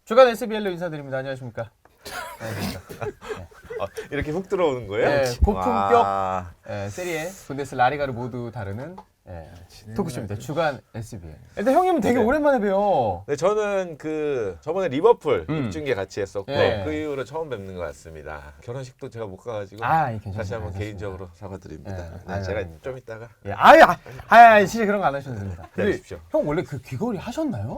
주간 SBL로 인사드립니다. 안녕하십니까? 이렇게 훅 들어오는 거예요? 네, 고품격 와. 세리에 분데스 라리가를 모두 다루는 토크쇼입니다. 주간 SBL. 일단 형님은 되게 오랜만에 뵈요. 네, 저는 저번에 리버풀 입중계 같이 했었고 네. 그 이후로 처음 뵙는 것 같습니다. 결혼식도 제가 못 가가지고 괜찮습니다. 다시 한번 괜찮습니다. 개인적으로 사과드립니다. 네, 네, 제가 아닙니다. 좀 이따가 진짜 그런 거 안 하셔도 됩니다. 기다리십시오. 형 원래 그 귀걸이 하셨나요?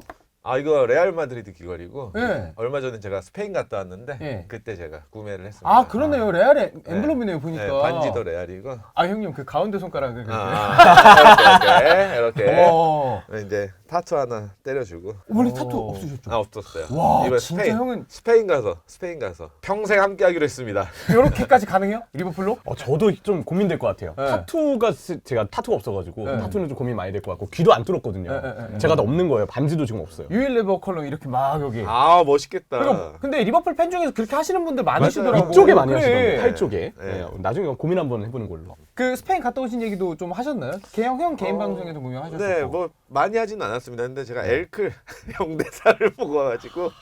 이거 레알 마드리드 귀걸이고 네. 얼마 전에 제가 스페인 갔다 왔는데 네. 그때 제가 구매를 했습니다. 그러네요. 레알의 엠블럼이네요, 보니까. 네, 반지도 레알이고 형님 그 가운데 손가락을 그렇게. 이렇게 어. 이제 타투 하나 때려주고. 원래 타투 없으셨죠? 없었어요. 와, 이번 진짜 형은 스페인 가서 평생 함께하기로 했습니다. 이렇게까지 가능해요? 리버풀로? 저도 좀 고민될 것 같아요. 네. 제가 타투가 없어가지고 네. 타투는 좀 고민 많이 될 것 같고 귀도 안 뚫었거든요. 네. 제가 다 없는 거예요. 반지도 지금 없어요. 유일레버 컬러 이렇게 막 여기. 멋있겠다. 근데 리버풀 팬 중에서 그렇게 하시는 분들 많으시더라고요. 이쪽에 많이 그래. 하시던데 팔 쪽에. 네. 네, 나중에 고민 한번 해보는 걸로. 그 스페인 갔다 오신 얘기도 좀 하셨나요? 형 개인 방송에도 분명 하셨고. 네, 뭐 많이 하진 않았습니다. 근데 제가 엘클 영대사를 보고 와가지고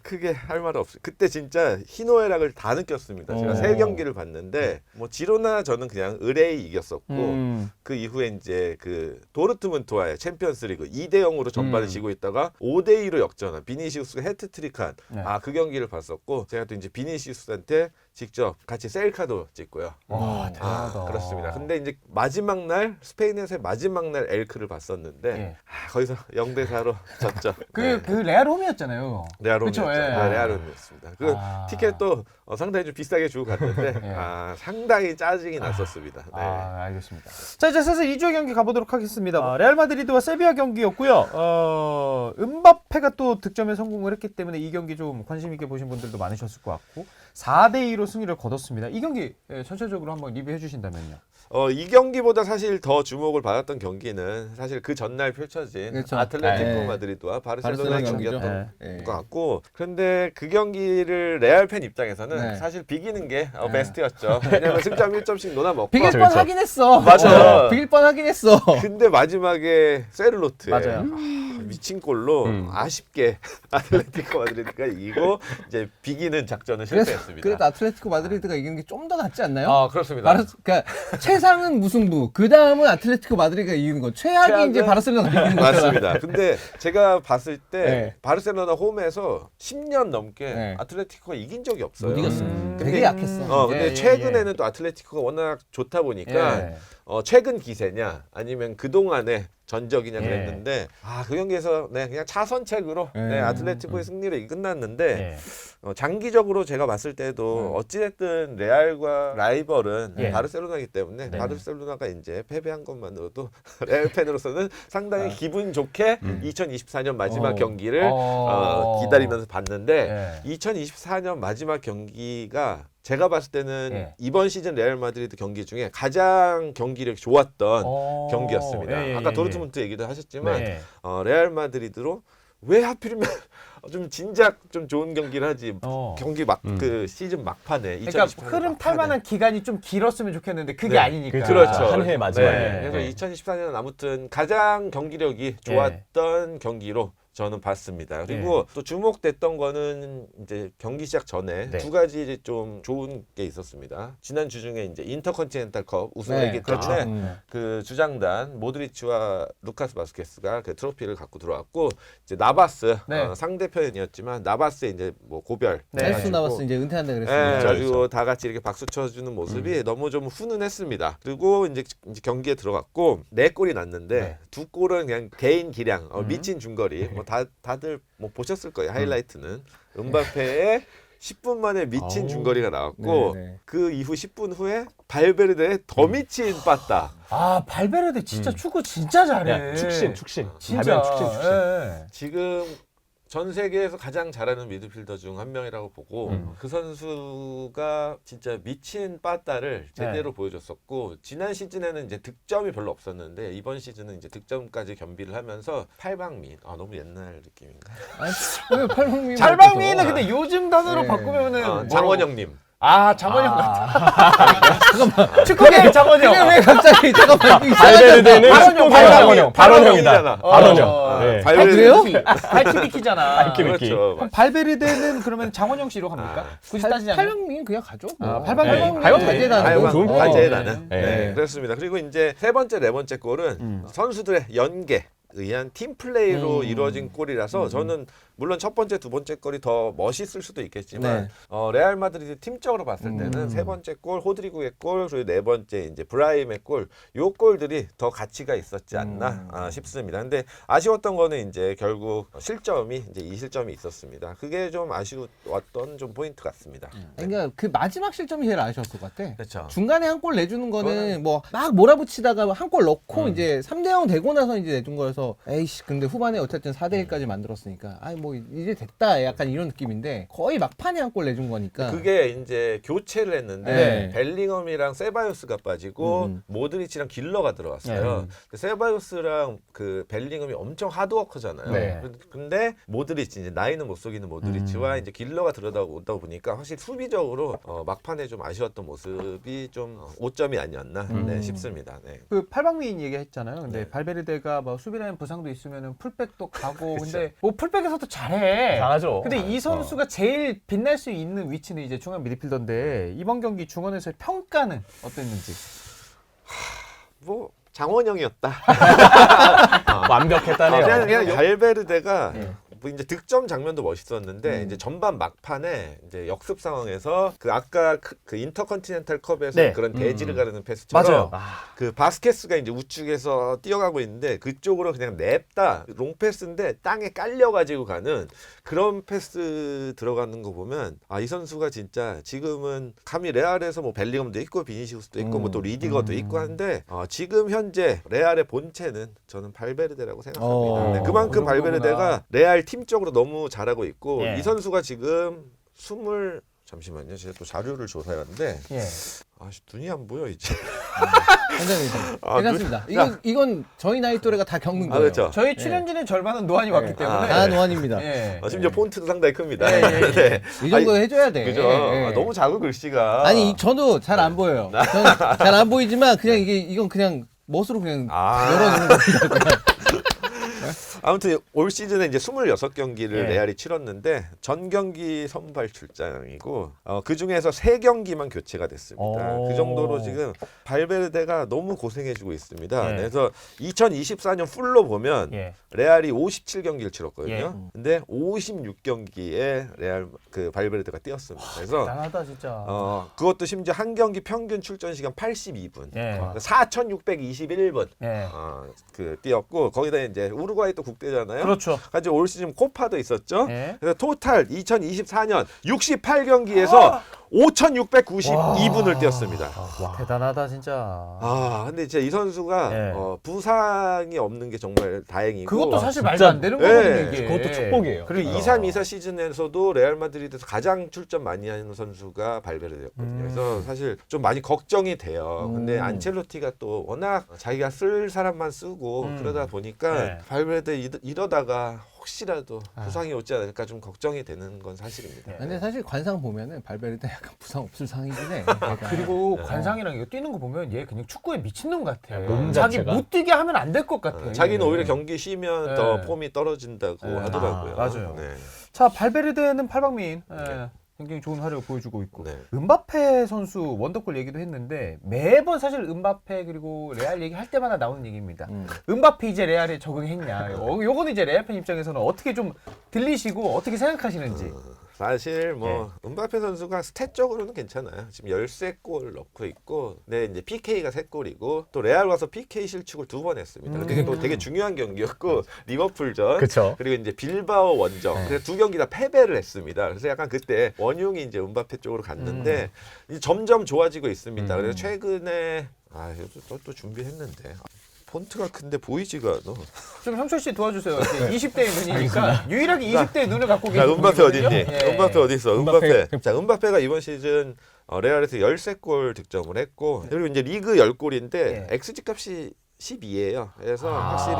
크게 할 말 없어요. 그때 진짜 희노애락을 다 느꼈습니다. 제가 세 경기를 봤는데 뭐 지로나 저는 그냥 의뢰이 이겼었고 그 이후에 이제 그 도르트문트와의 챔피언스리그 2대 0으로 전반을 지고 있다가 5대 2로 역전한 비니시우스가 해트트릭한 그 경기를 봤었고 제가 또 이제 비니시우스한테 직접 같이 셀카도 찍고요. 와, 대단하다. 그렇습니다. 근데 이제 마지막 날 스페인에서의 마지막 날 엘크를 봤었는데 네. 거기서 0대 4로 졌죠. 그 레알 홈이었잖아요. 레알홈이었죠. 그쵸, 예. 레알홈이었습니다. 그 티켓도 상당히 좀 비싸게 주고 갔는데 예. 상당히 짜증이 났었습니다. 네. 알겠습니다. 자, 이제 슬슬 2주의 경기 가보도록 하겠습니다. 레알 마드리드와 세비야 경기였고요. 음바페가 또 득점에 성공을 했기 때문에 이 경기 좀 관심 있게 보신 분들도 많으셨을 것 같고 4대 2로 승리를 거뒀습니다. 이 경기 전체적으로 한번 리뷰해 주신다면요. 이 경기보다 사실 더 주목을 받았던 경기는 사실 그 전날 펼쳐진 그렇죠. 아틀레티코 네. 마드리드와 바르셀로나의 바르셀로나 경기였던 경기죠. 것 같고 그런데 그 경기를 레알 팬 입장에서는 네. 사실 비기는 게 베스트였죠. 왜냐면 승점 1점씩 놓아 먹고 비길 그렇죠. 뻔하긴 했어. 맞아. 비길 뻔하긴 했어. 근데 마지막에 세르로트에 맞아요. 미친 골로 아쉽게 아틀레티코 마드리드가 이기고 이제 비기는 작전을 실패했습니다. 그래도 아틀레티코 마드리드가 이기는 게 좀 더 낫지 않나요? 그렇습니다. 그러니까 최상은 무승부, 그 다음은 아틀레티코 마드리드가 이기는 거, 최악이 이제 바르셀로나 이기는 거. 맞습니다. 근데 제가 봤을 때 네. 바르셀로나 홈에서 10년 넘게 네. 아틀레티코가 이긴 적이 없어요. 못 이겼어. 근데 되게 약했어. 근데 최근에는 또 아틀레티코가 워낙 좋다 보니까 최근 기세냐 아니면 그동안의 전적이냐 그랬는데 그 경기에서 그냥 차선책으로 아틀레티코의 승리로 끝났는데 장기적으로 제가 봤을 때도 어찌됐든 레알과 라이벌은 바르셀로나이기 때문에 바르셀로나가 이제 패배한 것만으로도 레알 팬으로서는 상당히 기분 좋게 2024년 마지막 경기를 기다리면서 봤는데 2024년 마지막 경기가 제가 봤을 때는 이번 시즌 레알 마드리드 경기 중에 가장 경기력이 좋았던 경기였습니다. 아까 도르트문트 얘기도 하셨지만 레알 마드리드로 왜 하필이면 좀 진작 좀 좋은 경기를 하지 경기 그 시즌 막판에 그러니까 흐름 탈 만한 기간이 좀 길었으면 좋겠는데 그게 아니니까. 그렇죠. 한 해 마지막에. 그래서 2024년은 아무튼 가장 경기력이 좋았던 경기로 저는 봤습니다. 그리고 또 주목됐던 거는 이제 경기 시작 전에 두 가지 좀 좋은 게 있었습니다. 지난 주 중에 이제 인터컨티넨탈컵 우승을 했기 때문에 그 주장단 모드리치와 루카스 바스케스가 그 트로피를 갖고 들어왔고 이제 나바스 상대편이었지만 나바스의 이제 뭐 고별 헬스 나바스 이제 은퇴한다 그랬습니다. 가지고 다 같이 이렇게 박수 쳐주는 모습이 너무 좀 훈훈했습니다. 그리고 이제 경기에 들어갔고 4골이 났는데 2골은 그냥 개인 기량 미친 중거리 다들 뭐 보셨을 거예요. 하이라이트는 음바페의 10분 만에 미친 중거리가 나왔고 그 이후 10분 후에 발베르데의 더 미친 빠따. 발베르데 진짜 축구 진짜 잘해. 축신. 진짜. 축신. 지금 전 세계에서 가장 잘하는 미드필더 중 한 명이라고 보고 그 선수가 진짜 미친 빠따를 제대로 보여줬었고 지난 시즌에는 이제 득점이 별로 없었는데 이번 시즌은 이제 득점까지 겸비를 하면서 팔방미 너무 옛날 느낌인가? 왜 팔방미? 잘방미는 근데 요즘 단어로 바꾸면은 장원영님. 아 장원영 같아. 잠깐만. 축구계 장원영. 그게 왜 갑자기 잠깐만 이거 발베르데는 발언형, 축구계 발언형. 장원영. 발언형이다. 발언형이잖아. 발언형. 네. 그래요? 발키비키잖아. 발키비키. 그렇죠. 그럼 발베르데는 그러면 장원영 씨로 갑니까? 굳이 따지자면. 팔방민 그냥 가죠. 아, 팔방민. 가요? 가제다. 너무 좋은 거. 가제에 네. 나는. 네. 네. 그렇습니다. 그리고 이제 세 번째, 네 번째 골은 선수들의 연계. 의한 팀 플레이로 이루어진 골이라서 저는 물론 첫 번째, 두 번째 골이 더 멋있을 수도 있겠지만 레알 마드리드 팀적으로 봤을 때는 세 번째 골, 호드리구의 골, 그리고 네 번째 이제 브라임의 골, 요 골들이 더 가치가 있었지 않나 싶습니다. 근데 아쉬웠던 거는 이제 결국 실점이 이제 이 실점이 있었습니다. 그게 좀 아쉬웠던 좀 포인트 같습니다. 그러니까 그 마지막 실점이 제일 아쉬웠을 것 같아. 그렇죠. 중간에 한 골 내주는 거는 뭐 막 몰아붙이다가 한 골 넣고 이제 3대0 되고 나서 이제 내준 거여서 에이씨 근데 후반에 어쨌든 4대1까지 만들었으니까 아이 뭐 이제 됐다 약간 이런 느낌인데 거의 막판에 한 골 내준 거니까 그게 이제 교체를 했는데 네. 벨링엄이랑 세바요스가 빠지고 모드리치랑 길러가 들어왔어요. 근데 세바요스랑 그 벨링엄이 엄청 하드워커잖아요. 네. 근데 모드리치 이제 나이는 못 속이는 모드리치와 이제 길러가 들어오다 보니까 확실히 수비적으로 막판에 좀 아쉬웠던 모습이 좀 오점이 아니었나 싶습니다. 네. 그 팔방미인 얘기했잖아요. 근데 네. 발베르데가 뭐 수비라인 부상도 있으면은 풀백도 가고 근데 뭐 풀백에서도 잘해. 잘하죠. 근데 이 선수가 제일 빛날 수 있는 위치는 이제 중앙 미드필더인데 이번 경기 중원에서의 평가는 어땠는지. 뭐 장원영이었다. 완벽했다네요. 그냥 발베르데가 뭐 이제 득점 장면도 멋있었는데 이제 전반 막판에 이제 역습 상황에서 그 아까 그 인터컨티넨탈 컵에서 네. 그런 대지를 가르는 패스처럼 맞아요. 그 바스케스가 이제 우측에서 뛰어가고 있는데 그쪽으로 그냥 냅다 롱패스인데 땅에 깔려가지고 가는 그런 패스 들어가는 거 보면 아 이 선수가 진짜 지금은 감히 레알에서 뭐 벨링엄도 있고 비니시우스도 있고 뭐 또 리디거도 있고 한데 지금 현재 레알의 본체는 저는 발베르데라고 생각합니다. 네, 그만큼 그런 발베르데가 거구나. 레알 팀적으로 너무 잘하고 있고 예. 이 선수가 지금 잠시만요. 제가 또 자료를 조사해봤는데 예. 눈이 안 보여 이제. 괜찮습니다. 이건 저희 나이 또래가 다 겪는 거예요. 그렇죠. 저희 출연진의 절반은 노안이 왔기 때문에. 다 노안입니다. 예. 심지어 폰트도 상당히 큽니다. 예, 예, 예. 네. 이 정도 해줘야 돼. 그죠? 예. 너무 작은 글씨가. 아니 저도 잘 안 보여요. 저는 잘 안 보이지만 그냥 이건 그냥 멋으로 그냥 열어주는 겁니다. 아무튼 올 시즌에 이제 26경기를 예. 레알이 치렀는데 전 경기 선발 출장이고 그 중에서 3경기만 교체가 됐습니다. 오. 그 정도로 지금 발베르데가 너무 고생해주고 있습니다. 예. 그래서 2024년 풀로 보면 예. 레알이 57경기를 치렀거든요. 예. 근데 56경기에 레알 그 발베르데가 뛰었습니다. 그래서 대단하다 진짜. 그것도 심지어 한 경기 평균 출전 시간 82분, 예. 4,621분 예. 그 뛰었고 거기다 이제 우루과이 또 국대잖아요. 그렇죠. 가지고 올 시즌 코파도 있었죠. 예. 그래서 토탈 2024년 68경기에서 5,692분을 뛰었습니다. 대단하다 진짜. 근데 진짜 이 선수가 예. 부상이 없는 게 정말 다행이고 그것도 사실 진짜- 말도 안 되는 예. 거거든요 이게. 그것도 축복이에요. 그리고 23-24 시즌에서도 레알 마드리드에서 가장 출전 많이 하는 선수가 발베르데였거든요. 그래서 사실 좀 많이 걱정이 돼요. 근데 안첼로티가 또 워낙 자기가 쓸 사람만 쓰고 그러다 보니까 네. 발베르데 이러다가 혹시라도 부상이 오지 않을까 좀 걱정이 되는 건 사실입니다. 근데 사실 관상 보면은 발베르데 약간 부상 없을 상이긴 해. 그리고 관상이랑 이거 뛰는 거 보면 얘 그냥 축구에 미친놈 같아. 몸 자기 자체가. 못 뛰게 하면 안 될 것 같아. 자기는 오히려 경기 쉬면 네. 더 폼이 떨어진다고 하더라고요. 맞아요. 네. 자 발베르데는 팔방민. 굉장히 좋은 활약을 보여주고 있고 네. 음바페 선수 원더골 얘기도 했는데 매번 사실 음바페 그리고 레알 얘기할 때마다 나오는 얘기입니다. 음바페 이제 레알에 적응했냐. 요거는 이제 레알 팬 입장에서는 어떻게 좀 들리시고 어떻게 생각하시는지. 사실 뭐 음바페 선수가 스탯적으로는 괜찮아요. 지금 13골 넣고 있고, 네 이제 PK가 3골이고 또 레알 와서 PK 실축을 2번 했습니다. 그게 또 되게 중요한 경기였고 리버풀전, 그쵸. 그리고 이제 빌바오 원정, 그래서 두 경기 다 패배를 했습니다. 그래서 약간 그때 원흉이 이제 음바페 쪽으로 갔는데 이제 점점 좋아지고 있습니다. 그래서 최근에 또 준비했는데. 폰트가 큰데 보이지가 않아. 좀 형철 씨 도와주세요. 20대의 눈이니까 유일하게 20대의 눈을 갖고 자, 계신 음바페 어디 있니? 분이거든요. 예. 음바페 어디 있어? 음바페. 자, 음바페가 이번 시즌 레알에서 13골 득점을 했고, 그리고 이제 리그 10골인데 예. XG 값이 12예요. 그래서 확실히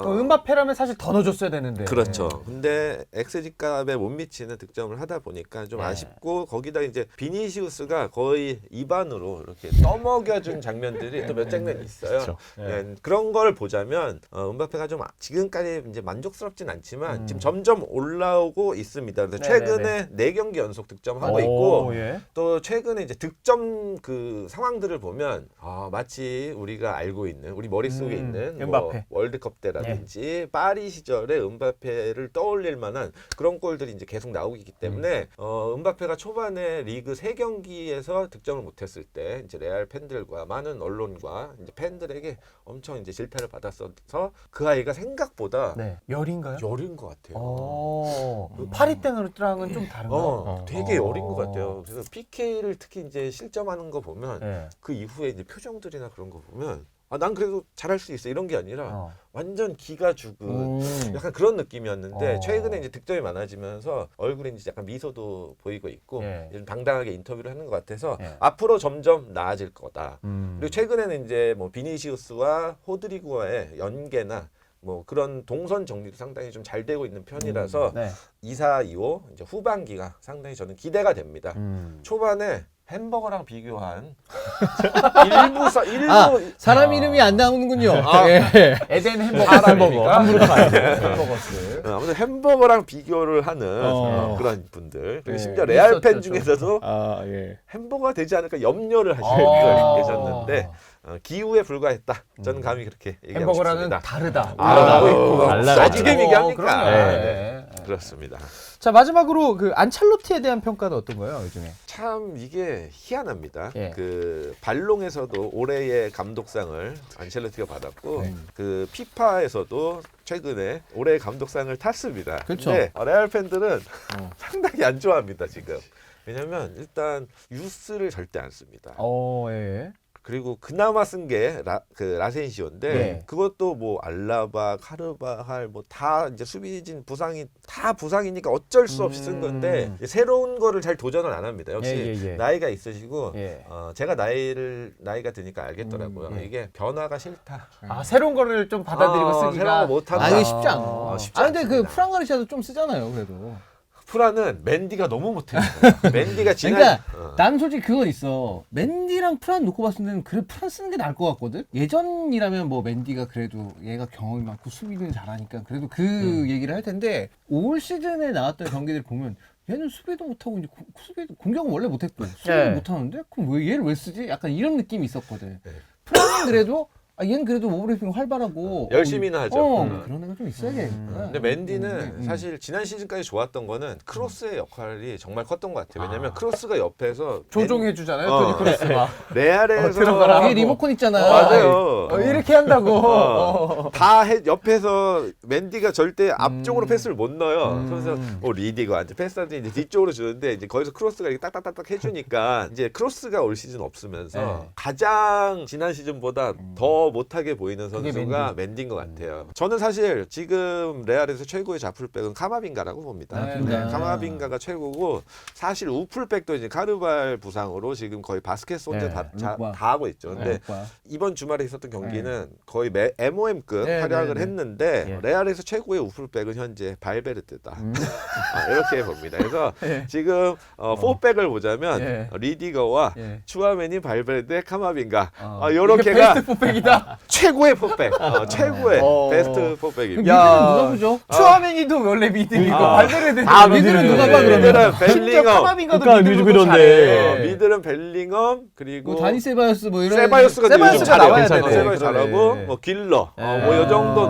또 음바페라면 사실 더 넣어줬어야 되는데. 그렇죠. 근데 XG 값에 못 미치는 득점을 하다 보니까 좀 네. 아쉽고 거기다 이제 비니시우스가 거의 입안으로 이렇게 떠먹여준 장면들이 또 몇 장면 있어요. 그렇죠. 네. 그런 걸 보자면 음바페가 좀 지금까지 이제 만족스럽진 않지만 지금 점점 올라오고 있습니다. 그래서 최근에 4경기 연속 득점하고 있고 예. 또 최근에 이제 득점 그 상황들을 보면 마치 우리가 알고 있는 우리 머릿속에 있는 음바페. 뭐 월드컵 때라든지 파리 시절에 음바페를 떠올릴 만한 그런 골들이 이제 계속 나오고 있기 때문에 음바페가 초반에 리그 3경기에서 득점을 못했을 때 이제 레알 팬들과 많은 언론과 이제 팬들에게 엄청 이제 질타를 받았어서 그 아이가 생각보다 네. 열인가요? 여린 것 같아요. 파리 때랑은 좀 다른가? 되게 어린 것 같아요. 그래서 PK를 특히 이제 실점하는 거 보면 네. 그 이후에 이제 표정들이나 그런 거 보면 난 그래도 잘할 수 있어 이런 게 아니라 완전 기가 죽은 약간 그런 느낌이었는데 최근에 이제 득점이 많아지면서 얼굴에 이제 약간 미소도 보이고 있고 좀 당당하게 인터뷰를 하는 것 같아서 앞으로 점점 나아질 거다. 그리고 최근에는 이제 뭐 비니시우스와 호드리구와의 연계나 뭐 그런 동선 정리도 상당히 좀 잘 되고 있는 편이라서 24-25 이제 후반기가 상당히 저는 기대가 됩니다. 초반에 햄버거랑 비교한 일부 사람 이름이 안 나오는군요. 예. 에덴 햄버거. 햄버거스. 아무튼 햄버거랑 비교를 하는 그런 분들. 그리고 심지어 레알 팬 중에서도 햄버거가 되지 않을까 염려를 하시는 분들 계셨는데 기우에 불과했다. 저는 감히 그렇게 얘기하고 햄버거랑은 싶습니다. 다르다. 어떻게 얘기합니까? 네. 그렇습니다. 자, 마지막으로 그 안첼로티에 대한 평가는 어떤가요, 요즘에? 참 이게 희한합니다. 예. 그 발롱에서도 올해의 감독상을 안첼로티가 받았고 그 피파에서도 최근에 올해의 감독상을 탔습니다. 그렇죠. 근데 레알 팬들은 상당히 안 좋아합니다 지금. 왜냐면 일단 유스를 절대 안 씁니다. 예. 그리고 그나마 쓴 게 라센시오인데 네. 그것도 뭐 알라바, 카르바할 뭐 다 이제 수비진 부상이 다 부상이니까 어쩔 수 없이 쓴 건데 새로운 거를 잘 도전을 안 합니다. 역시 나이가 있으시고 제가 나이가 드니까 알겠더라고요. 이게 변화가 싫다. 새로운 거를 좀 받아들이고 쓰기가 새로운 거 못한다. 이게 쉽지 않아. 쉽지 근데 그 않습니다. 프랑 가르시아도 좀 쓰잖아요, 그래도. 프라는 맨디가 너무 못해요. 맨디가 지난 그러니까 난 솔직히 그건 있어. 맨디랑 프란 놓고 봤을 때는 그래 프란 쓰는 게 나을 것 같거든. 예전이라면 뭐 맨디가 그래도 얘가 경험이 많고 수비는 잘하니까 그래도 그 얘기를 할 텐데 올 시즌에 나왔던 경기들 보면 얘는 수비도 못하고 이제 수비도 공격은 원래 못했고 수비도 못하는데 그럼 왜 얘를 왜 쓰지? 약간 이런 느낌이 있었거든. 프란은 그래도 얘는 그래도 오버래핑 활발하고 열심히는 하죠. 그런 애가 좀 있어야겠구나. 근데 맨디는 사실 지난 시즌까지 좋았던 거는 크로스의 역할이 정말 컸던 것 같아요. 왜냐면 크로스가 옆에서 조종해 주잖아요, 토니 크로스가. 레알에서 들어가라. 그게 리모컨 있잖아. 맞아요. 이렇게 한다고. 옆에서 맨디가 절대 앞쪽으로 패스를 못 넣어요. 그래서 리디가 이제 패스하더니 이제 뒤쪽으로 주는데 이제 거기서 크로스가 이렇게 딱딱딱딱 해주니까 이제 크로스가 올 시즌 없으면서 가장 지난 시즌보다 더 못하게 보이는 선수가 맨디인 것 같아요. 저는 사실 지금 레알에서 최고의 좌풀백은 카마빙가라고 봅니다. 카마빙가가 최고고 사실 우풀백도 이제 카르발 부상으로 지금 거의 바스켓 혼자 다 하고 있죠. 근데 이번 주말에 있었던 경기는 거의 MOM급 활약을 했는데 레알에서 최고의 우풀백은 현재 발베르트다. 이렇게 봅니다. 그래서 지금 4백을 보자면 리디거와 추아메니, 발베르데, 카마빙가 이렇게가 베스트 포백이다. 최고의 포백, 최고의 베스트 포백입니다. 미드는 누가 보죠? 추아메니도 원래 미드이고 발베르데 미드는 누가 봐 그러면? 미드는 벨링엄, 카마빙가도 미드인데 미드는 벨링엄 그리고 뭐 다니 세바요스 뭐 이런 세바요스가 나와야 괜찮아요. 되네. 세바요스 잘하고 뭐 길러 뭐 요 정도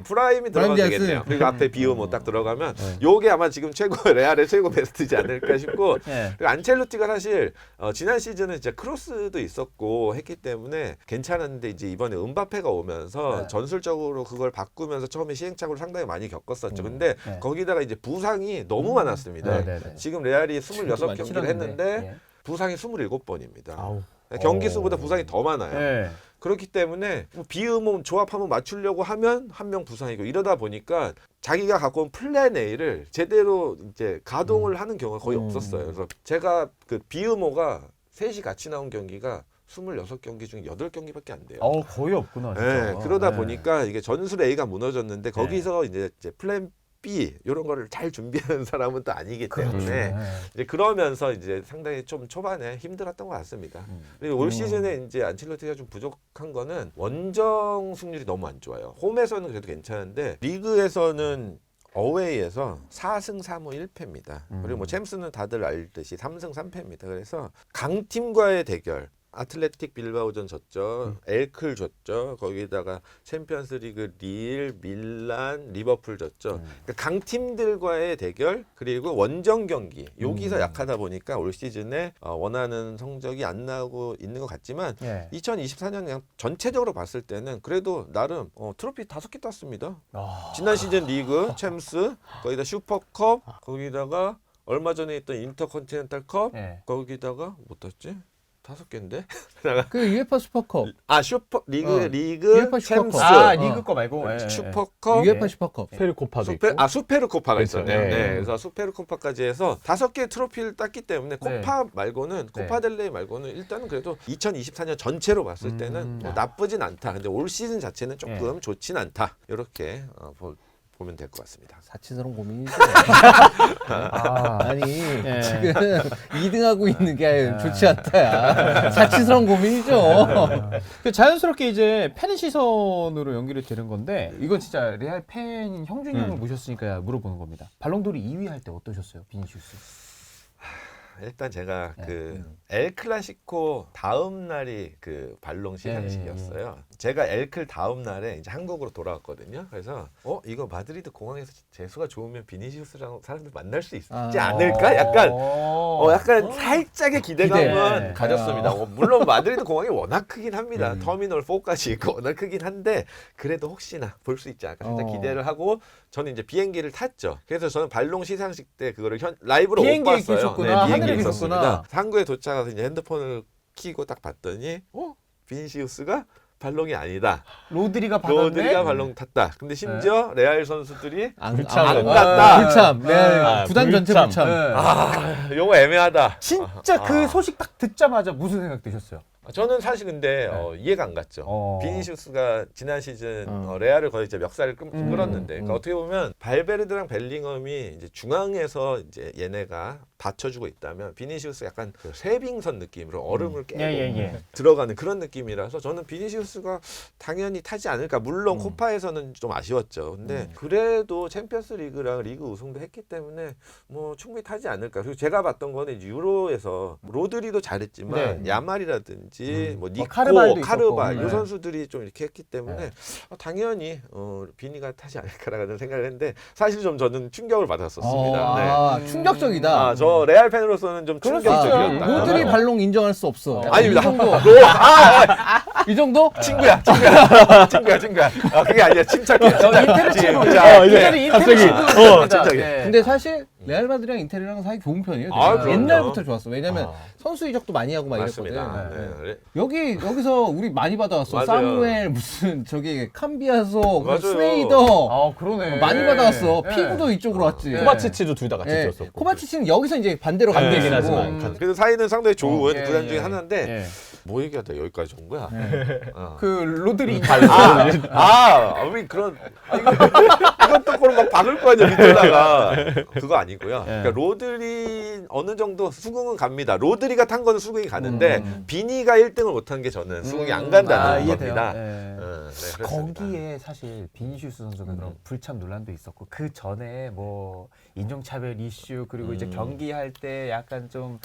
프라임이 들어가면 디아스. 되겠네요. 그리고 앞에 비오모 딱 들어가면 요게 아마 지금 레알의 최고 베스트지 않을까 싶고 그리고 안첼로티가 사실 지난 시즌은 진짜 크로스도 있었고 했기 때문에 괜찮았는데 이제 이번에 음바페가 오면서 전술적으로 그걸 바꾸면서 처음에 시행착오를 상당히 많이 겪었었죠. 근데 거기다가 이제 부상이 너무 많았습니다. 지금 레알이 26경기를 했는데 부상이 27번입니다. 경기 수보다 부상이 더 많아요. 그렇기 때문에 비음음 조합하면 맞추려고 하면 한 명 부상이고 이러다 보니까 자기가 갖고 온 플랜 A를 제대로 이제 가동을 하는 경우가 거의 없었어요. 그래서 제가 그 비음호가 셋이 같이 나온 경기가 26경기 중에 8경기밖에 안 돼요. 거의 없구나. 진짜. 네, 그러다 네. 보니까 이게 전술 A가 무너졌는데 거기서 이제 플랜 B 이런 거를 잘 준비하는 사람은 또 아니기 때문에 네. 이제 그러면서 이제 상당히 좀 초반에 힘들었던 것 같습니다. 그리고 올 시즌에 이제 안첼로티가 좀 부족한 거는 원정 승률이 너무 안 좋아요. 홈에서는 그래도 괜찮은데 리그에서는 어웨이에서 4승 3무 1패입니다. 그리고 뭐 챔스는 다들 알듯이 3승 3패입니다. 그래서 강팀과의 대결 아틀레틱 빌바오전 졌죠. 엘클 졌죠. 거기다가 챔피언스리그 릴, 밀란, 리버풀 졌죠. 그러니까 강팀들과의 대결 그리고 원정 경기 여기서 약하다 보니까 올 시즌에 원하는 성적이 안 나오고 있는 것 같지만 예. 2024년 그냥 전체적으로 봤을 때는 그래도 나름 트로피 5개 땄습니다. 아. 지난 시즌 리그, 챔스, 거기다 슈퍼컵, 거기다가 얼마 전에 있던 인터컨티넨탈컵, 예. 거기다가 뭐 땄지? 5개인데? 그 UEFA 슈퍼컵, 슈퍼 리그 어. 리그 UEFA 슈퍼컵. 챔스 리그 거 말고 예, 예. 슈퍼컵 UEFA 슈퍼컵. 페르코파도 있고. 수페르코파가 그렇죠. 있었네요. 네. 네. 그래서 수페르코파까지 해서 5개 트로피를 땄기 때문에 네. 코파 말고는 네. 코파델레이 말고는 일단은 그래도 2024년 전체로 봤을 때는 뭐 나쁘진 않다. 근데 올 시즌 자체는 조금 좋진 않다. 이렇게 보면 될 것 같습니다. 사치스러운 고민이죠. 아. 아니 예. 지금 2등하고 있는 게 좋지 않다야. 사치스러운 고민이죠. 그 자연스럽게 이제 팬 시선으로 연결이 되는 건데 이건 진짜 레알 팬인 형준이 형을 모셨으니까 물어보는 겁니다. 발롱도르 2위 할 때 어떠셨어요, 비니시우스? 일단 제가 네. 그 엘클라시코 다음 날이 그 발롱 시상식이었어요. 제가 엘클 다음 날에 이제 한국으로 돌아왔거든요. 그래서 이거 마드리드 공항에서 재수가 좋으면 비니시우스랑 사람들 만날 수 있지 않을까? 약간 약간 살짝의 기대감은 기대. 가졌습니다. 물론 마드리드 공항이 워낙 크긴 합니다. 터미널 4까지 있고 워낙 크긴 한데 그래도 혹시나 볼 수 있지 않을까 살짝 기대를 하고 저는 이제 비행기를 탔죠. 그래서 저는 발롱 시상식 때 그거를 라이브로 못 비행기에 봤어요. 계셨구나. 비행기에 하늘에 있었습니다. 계셨구나. 한국에 도착해서 이제 핸드폰을 켜고 딱 봤더니 비니시우스가 발롱이 아니다. 로드리가 받았네. 로드리가 발롱 탔다. 근데 심지어 레알 선수들이 안 불참. 갔다. 불참. 네. 구단 전체 불참. 불참. 네. 용어 애매하다. 진짜 그 소식 딱 듣자마자 무슨 생각 드셨어요? 저는 사실 근데 이해가 안 갔죠. 비니시우스가 지난 시즌 레알을 거의 이제 멱살을 끌었는데 그러니까 어떻게 보면 발베르드랑 벨링엄이 이제 중앙에서 이제 얘네가 받쳐주고 있다면 비니시우스 약간 그 쇠빙선 느낌으로 얼음을 깨고 들어가는 그런 느낌이라서 저는 비니시우스가 당연히 타지 않을까. 물론 코파에서는 좀 아쉬웠죠. 근데 그래도 챔피언스 리그랑 리그 우승도 했기 때문에 뭐 충분히 타지 않을까. 그리고 제가 봤던 거는 이제 유로에서 로드리도 잘했지만 야말이라든지 뭐 니코, 카르발도 카르발 있었고. 이 선수들이 좀 이렇게 했기 때문에 당연히 비니가 타지 않을까라는 생각을 했는데 사실 좀 저는 충격을 받았었습니다. 네. 충격적이다. 저 레알 팬으로서는 좀 충격적이었다. 로드리 발롱 인정할 수 없어. 아닙니다. 이 정도. 이 정도? 친구야. 그게 아니야. 침착해. 인테르 친구. 자, 이제 갑자기, 침착해. 근데 사실 레알 마드리랑 인테리랑 사이 좋은 편이에요. 그럼요. 옛날부터 좋았어. 왜냐면 선수 이적도 많이 하고 막 이랬거든. 맞습니다. 네. 네. 여기서 우리 많이 받아왔어. 맞아요. 사무엘 무슨 저기 캄비아소, 맞아요. 스네이더 그러네. 많이 받아왔어. 네. 피구도 이쪽으로 왔지. 코바치치도 둘 다 같이 네. 뛰었었고. 코바치치는 여기서 이제 반대로 안 되긴 간대긴 하지만. 그래도 사이는 상당히 좋은 구단 예, 중에 예. 하나인데 예. 뭐 얘기하다 여기까지 온 거야? 그 로드리 우리 그런 이건 또 그런 막 박을 거 아니야 밑에다가 그거 아니고요. 그러니까 로드리 어느 정도 수긍은 갑니다. 로드리가 탄 거는 수긍이 가는데 비니가 1등을 못한 게 저는 수긍이 안 간다는 이해돼요. 겁니다. 예. 네, 그렇습니다. 거기에 사실 비니시우스 선수가 그런 불참 논란도 있었고 그 전에 뭐 인종차별 이슈 그리고 이제 경기할 때 약간 좀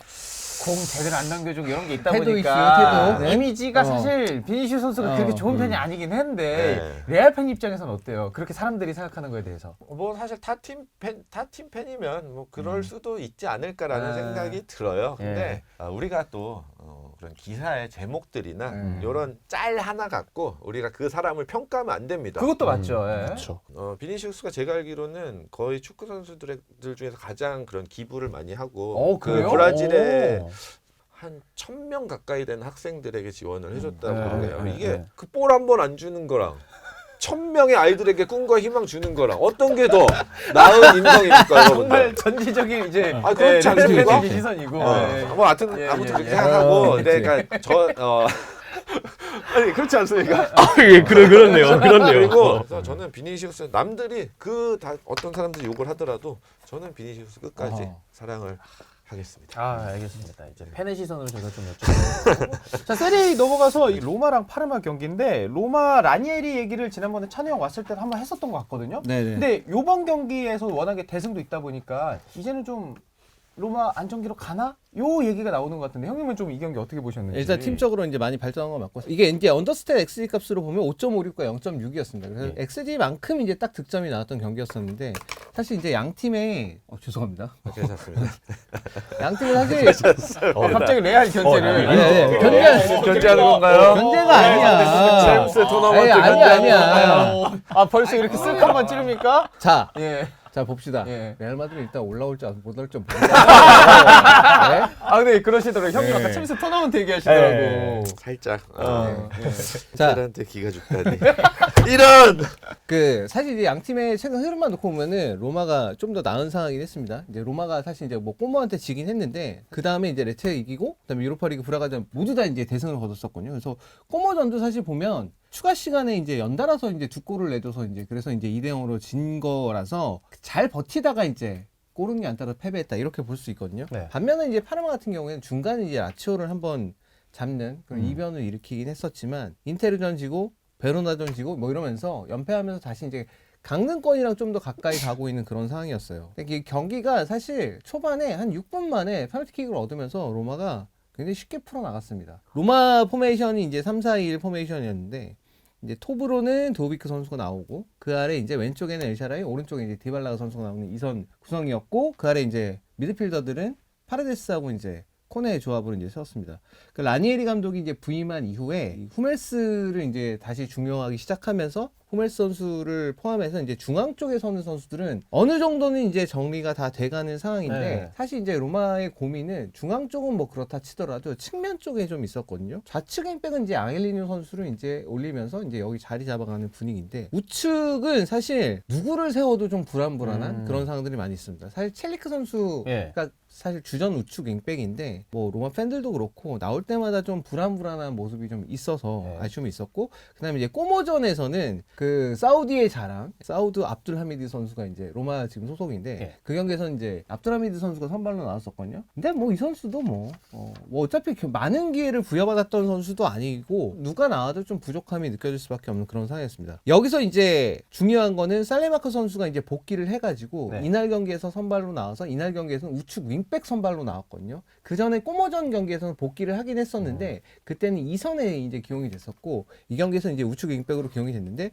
공 제대로 안 넘겨주고 이런 게 있다 태도 보니까 이슈, 태도. 이미지가 사실 비니시우스 선수가 그렇게 좋은 편이 아니긴 했는데 레알 팬 입장에서는 어때요? 그렇게 사람들이 생각하는 거에 대해서. 뭐 사실 타팀 팬이면 뭐 그럴 수도 있지 않을까라는 생각이 들어요. 근데 우리가 또 그런 기사의 제목들이나 이런 짤 하나 갖고 우리가 그 사람을 평가하면 안 됩니다. 그것도 맞죠. 예. 그렇죠. 비니시우스가 제가 알기로는 거의 축구 선수들 중에서 가장 그런 기부를 많이 하고 그래요? 브라질에 한 1,000명 가까이 되는 학생들에게 지원을 해줬다고 네, 그래요. 네, 이게 네. 그 볼 한 번 안 주는 거랑 1000명의 아이들에게 꿈과 희망 주는 거랑 어떤 게 더 나은 인성입니까, 정말 여러분들? 전지적인 이제 아, 그렇지 않습니까? 팬의 시선이고. 뭐 하여튼 예, 아무튼 예, 그렇게 예. 생각하고 그치. 그러니까 아니 그렇지 않습니까? 예, 그렇네요. 그리고 그래서 저는 비니시우스 남들이 어떤 사람들이 욕을 하더라도 저는 비니시우스 끝까지 어허. 사랑을 하겠습니다. 아, 알겠습니다. 이제 팬의 시선으로 제가 좀 여쭤보고. 자, 세리에 넘어가서 이 로마랑 파르마 경기인데 로마 라니에리 얘기를 지난번에 찬우 형 왔을 때 한번 했었던 것 같거든요. 네네. 근데 요번 경기에서 워낙에 대승도 있다 보니까 이제는 좀 로마 안정기로 가나? 요 얘기가 나오는 것 같은데 형님은 좀 이 경기 어떻게 보셨는지. 일단 팀적으로 이제 많이 발전한 거 맞고 이게 이제 언더스탯 XG 값으로 보면 5.56과 0.6이었습니다. 그래서 예. XG만큼 이제 딱 득점이 나왔던 경기였었는데 사실 이제 양 팀의 죄송합니다. 괜찮습니다. 양 팀은 사실 갑자기 레알 견제를. 네, 견제하는 건가요? 견제가 아니야. 챔스 토너먼트 에이, 아니야, 견제하는 아니야. 건가요? 아, 벌써 이렇게 쓱 한번 찌릅니까? 자, 예. 자 봅시다. 예. 레알 마드리드 일단 올라올지 못 올지 모르겠어요. 아, 근데 그러시더라고요. 형님 아까 예. 챔스 토너먼트 얘기하시더라고. 예. 살짝 자, 셀한테 기가 죽다니 이런 그 사실 이제 양 팀의 최근 흐름만 놓고 보면은 로마가 좀 더 나은 상황이긴 했습니다. 이제 로마가 사실 이제 뭐 꼬모한테 지긴 했는데 그 다음에 이제 레체 이기고 그다음에 유로파리그 브라가전 모두 다 이제 대승을 거뒀었거든요. 그래서 꼬모전도 사실 보면 추가 시간에 이제 연달아서 이제 두 골을 내줘서 이제 그래서 이제 2대 0으로 진 거라서 잘 버티다가 이제 꼬르니 안 따라 패배했다 이렇게 볼 수 있거든요. 네. 반면에 이제 파르마 같은 경우에는 중간에 이제 라치오를 한번 잡는 그런 이변을 일으키긴 했었지만 인테르전 지고 베로나전 지고 뭐 이러면서 연패하면서 다시 이제 강등권이랑 좀 더 가까이 가고 있는 그런 상황이었어요. 근데 이 경기가 사실 초반에 한 6분 만에 페널티킥을 얻으면서 로마가 굉장히 쉽게 풀어나갔습니다. 로마 포메이션이 이제 3-4-2-1 포메이션이었는데 이제 톱으로는 도비크 선수가 나오고 그 아래 이제 왼쪽에는 엘샤라이, 오른쪽에 이제 디발라가 선수가 나오는 이선 구성이었고 그 아래 이제 미드필더들은 파레데스하고 이제 코네의 조합으로 이제 세웠습니다. 그 라니에리 감독이 이제 부임한 이후에 이 후멜스를 이제 다시 중용하기 시작하면서 후멜스 선수를 포함해서 이제 중앙 쪽에 서는 선수들은 어느 정도는 이제 정리가 다 돼가는 상황인데 네. 사실 이제 로마의 고민은 중앙 쪽은 뭐 그렇다 치더라도 측면 쪽에 좀 있었거든요. 좌측 윙백은 이제 앙헬리뉴 선수를 이제 올리면서 이제 여기 자리 잡아가는 분위기인데 우측은 사실 누구를 세워도 좀 불안불안한 그런 상황들이 많이 있습니다. 사실 첼리크 선수가 예. 사실 주전 우측 윙백인데 뭐 로마 팬들도 그렇고 나올 때마다 좀 불안불안한 모습이 좀 있어서 네. 아쉬움이 있었고 그다음에 이제 꼬모전에서는 그 사우디의 자랑 사우드 압둘하미드 선수가 이제 로마 지금 소속인데 네. 그 경기에서 이제 압둘하미드 선수가 선발로 나왔었거든요. 근데 뭐 이 선수도 뭐 어차피 많은 기회를 부여받았던 선수도 아니고 누가 나와도 좀 부족함이 느껴질 수밖에 없는 그런 상황이었습니다. 여기서 이제 중요한 거는 살레마크 선수가 이제 복귀를 해가지고 네. 이날 경기에서 선발로 나와서 이날 경기에서는 우측 윙백 선발로 나왔거든요. 그 전에 꼬모전 경기에서는 복귀를 하긴 했었는데 그때는 이선에 이제 기용이 됐었고 이 경기에서 이제 우측 윙백으로 기용이 됐는데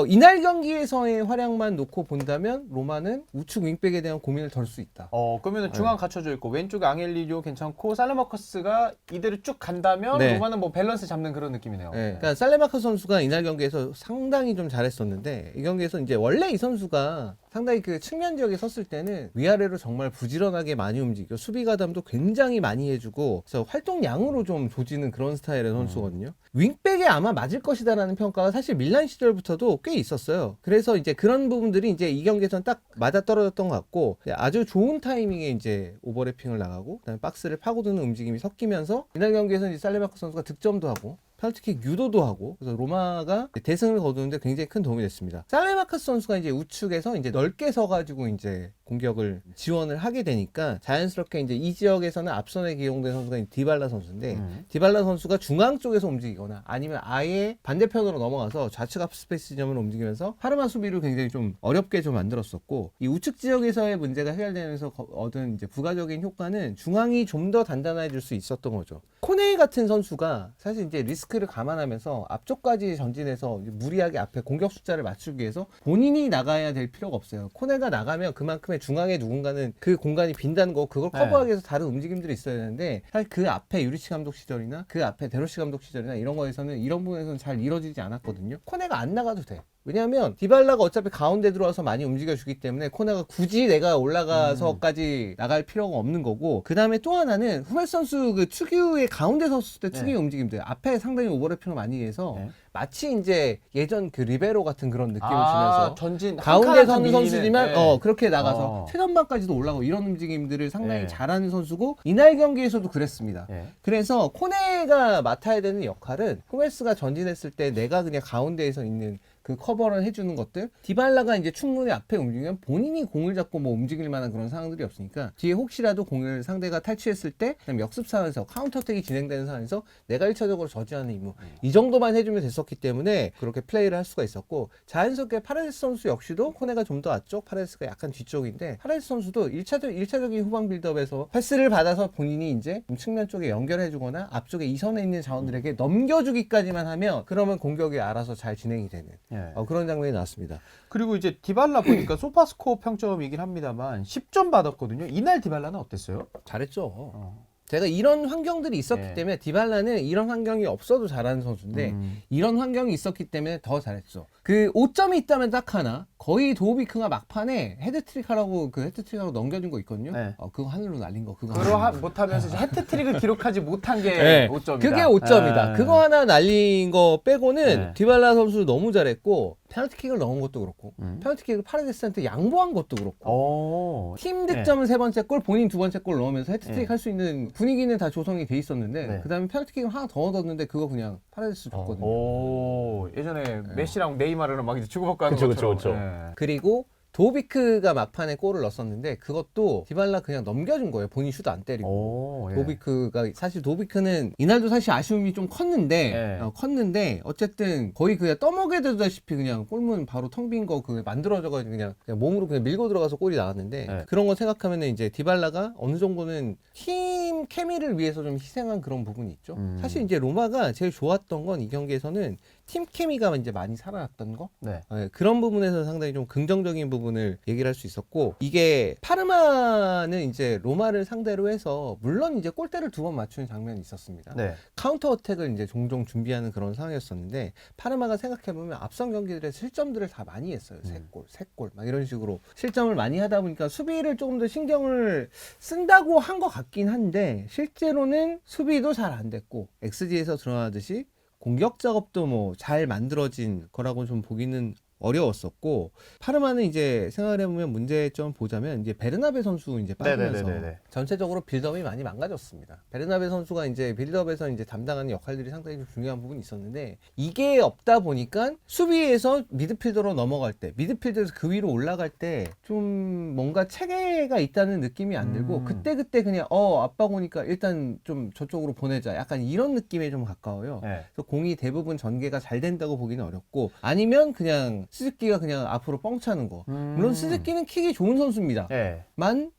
이날 경기에서의 활약만 놓고 본다면 로마는 우측 윙백에 대한 고민을 덜 수 있다. 그러면 중앙 갖춰져 있고 왼쪽에 앙헬리뇨 괜찮고 살레마커스가 이대로 쭉 간다면 네. 로마는 뭐 밸런스 잡는 그런 느낌이네요. 네. 그러니까 살레마크 선수가 이날 경기에서 상당히 좀 잘했었는데 이 경기에서 이제 원래 이 선수가 상당히 그 측면 지역에 섰을 때는 위아래로 정말 부지런하게 많이 움직이고 수비 가담도 굉장히 많이 해주고 그래서 활동량으로 좀 조지는 그런 스타일의 선수거든요. 윙백에 아마 맞을 것이다라는 평가가 사실 밀란 시절부터도 꽤 있었어요. 그래서 이제 그런 부분들이 이제 이 경기에서는 딱 맞아 떨어졌던 것 같고 아주 좋은 타이밍에 이제 오버래핑을 나가고 그다음에 박스를 파고드는 움직임이 섞이면서 이날 경기에서 이제 살레마크 선수가 득점도 하고 페널티킥 유도도 하고 그래서 로마가 대승을 거두는데 굉장히 큰 도움이 됐습니다. 살레마크스 선수가 이제 우측에서 이제 넓게 서가지고 이제 공격을 지원을 하게 되니까 자연스럽게 이제 이 지역에서는 앞선에 기용된 선수가 디발라 선수인데 디발라 선수가 중앙 쪽에서 움직이거나 아니면 아예 반대편으로 넘어가서 좌측 앞스페이스 지점으로 움직이면서 파르마 수비를 굉장히 좀 어렵게 좀 만들었었고 이 우측 지역에서의 문제가 해결되면서 얻은 이제 부가적인 효과는 중앙이 좀 더 단단해질 수 있었던 거죠. 코네 같은 선수가 사실 이제 리스크를 감안하면서 앞쪽까지 전진해서 무리하게 앞에 공격 숫자를 맞추기 위해서 본인이 나가야 될 필요가 없어요. 코네가 나가면 그만큼의 중앙에 누군가는 그 공간이 빈다는 거 그걸 커버하기 위해서 다른 움직임들이 있어야 되는데 사실 그 앞에 유리치 감독 시절이나 그 앞에 데로시 감독 시절이나 이런 거에서는 이런 부분에서는 잘 이루어지지 않았거든요. 코네가 안 나가도 돼. 왜냐하면 디발라가 어차피 가운데 들어와서 많이 움직여주기 때문에 코네가 굳이 내가 올라가서까지 나갈 필요가 없는 거고 그 다음에 또 하나는 후메 선수 그 특유의 가운데 섰을 때 특유의 움직임들 앞에 상당히 오버래핑을 많이 해서 마치 이제 예전 그 리베로 같은 그런 느낌을 아, 주면서 전진 가운데 서는 선수지만 네. 그렇게 나가서 최전방까지도 올라가고 이런 움직임들을 상당히 네. 잘하는 선수고 이날 경기에서도 그랬습니다. 네. 그래서 코네가 맡아야 되는 역할은 후메스가 전진했을 때 내가 그냥 가운데에서 있는 그 커버를 해주는 것들 디발라가 이제 충분히 앞에 움직이면 본인이 공을 잡고 뭐 움직일 만한 그런 상황들이 없으니까 뒤에 혹시라도 공을 상대가 탈취했을 때 그냥 역습 상황에서 카운터택이 진행되는 상황에서 내가 1차적으로 저지하는 임무 이 정도만 해주면 됐었기 때문에 그렇게 플레이를 할 수가 있었고 자연스럽게 파레데스 선수 역시도 코네가 좀 더 앞쪽 파레데스가 약간 뒤쪽인데 파레데스 선수도 1차적인 후방 빌드업에서 패스를 받아서 본인이 이제 측면 쪽에 연결해주거나 앞쪽에 이선에 있는 자원들에게 넘겨주기까지만 하면 그러면 공격이 알아서 잘 진행이 되는 예. 그런 장면이 나왔습니다. 그리고 이제 디발라 보니까 소파스코어 평점이긴 합니다만 10점 받았거든요. 이날 디발라는 어땠어요? 잘했죠. 제가 이런 환경들이 있었기 네. 때문에 디발라는 이런 환경이 없어도 잘하는 선수인데 이런 환경이 있었기 때문에 더 잘했죠. 그 5점이 있다면 딱 하나 거의 도우비크가 막판에 헤드트릭하라고 그 헤드트릭하고 넘겨준 거 있거든요. 네. 그거 하늘로 날린 거 그거 그거 하나. 못하면서 이제 해트트릭을 기록하지 못한 게 네. 5점이다. 그게 5점이다. 그거 하나 날린 거 빼고는 네. 디발라 선수 너무 잘했고 페널티킥을 넣은 것도 그렇고 음. 페널티킥을 파레데스한테 양보한 것도 그렇고 오. 팀 득점은 세 번째 골, 본인 두 번째 골 넣으면서 헤트트릭 네. 할 수 있는 분위기는 다 조성이 돼 있었는데 네. 그다음에 페널티킥을 하나 더 얻었는데 그거 그냥 파레데스 줬거든요. 오. 예전에 메시랑 네이마르랑 막 이제 주고받고 하는 그쵸, 것처럼. 그쵸. 예. 그리고 도비크가 막판에 골을 넣었었는데 그것도 디발라 그냥 넘겨준 거예요. 본인 슛 안 때리고. 오. 예. 도비크가 사실 도비크는 이날도 사실 아쉬움이 좀 컸는데 네. 컸는데 어쨌든 거의 그냥 떠먹여 되다시피 그냥 골문 바로 텅 빈 거 그 만들어져가지고 그냥 몸으로 그냥 밀고 들어가서 골이 나왔는데 네. 그런 거 생각하면은 이제 디발라가 어느 정도는 팀 케미를 위해서 좀 희생한 그런 부분이 있죠. 사실 이제 로마가 제일 좋았던 건 이 경기에서는 팀 케미가 이제 많이 살아났던 거 네. 그런 부분에서 상당히 좀 긍정적인 부분을 얘기를 할 수 있었고 이게 파르마는 이제 로마를 상대로 해서 물론 이제 골대를 2번 맞추는 장면이 있었습니다. 네. 카운터 어택을 이제 종종 준비하는 그런 상황이었었는데 파르마가 생각해보면 앞선 경기들의 실점들을 다 많이 했어요. 3골, 3골 막 이런 식으로 실점을 많이 하다 보니까 수비를 조금 더 신경을 쓴다고 한 것 같긴 한데 실제로는 수비도 잘 안 됐고 XG에서 드러나듯이 공격 작업도 뭐 잘 만들어진 거라고 좀 보기는 어려웠었고 파르마는 이제 생각해보면 문제점 보자면 이제 베르나베 선수 이제 빠지면서 네네네네. 전체적으로 빌드업이 많이 망가졌습니다. 베르나베 선수가 이제 빌드업에서 이제 담당하는 역할들이 상당히 좀 중요한 부분이 있었는데 이게 없다 보니까 수비에서 미드필더로 넘어갈 때 미드필더에서 그 위로 올라갈 때 좀 뭔가 체계가 있다는 느낌이 안 들고 그때 그냥 압박 오니까 일단 좀 저쪽으로 보내자 약간 이런 느낌에 좀 가까워요. 네. 그래서 공이 대부분 전개가 잘 된다고 보기는 어렵고 아니면 그냥 스즈키가 그냥 앞으로 뻥 차는 거. 물론 스즈키는 킥이 좋은 선수입니다. 예. 만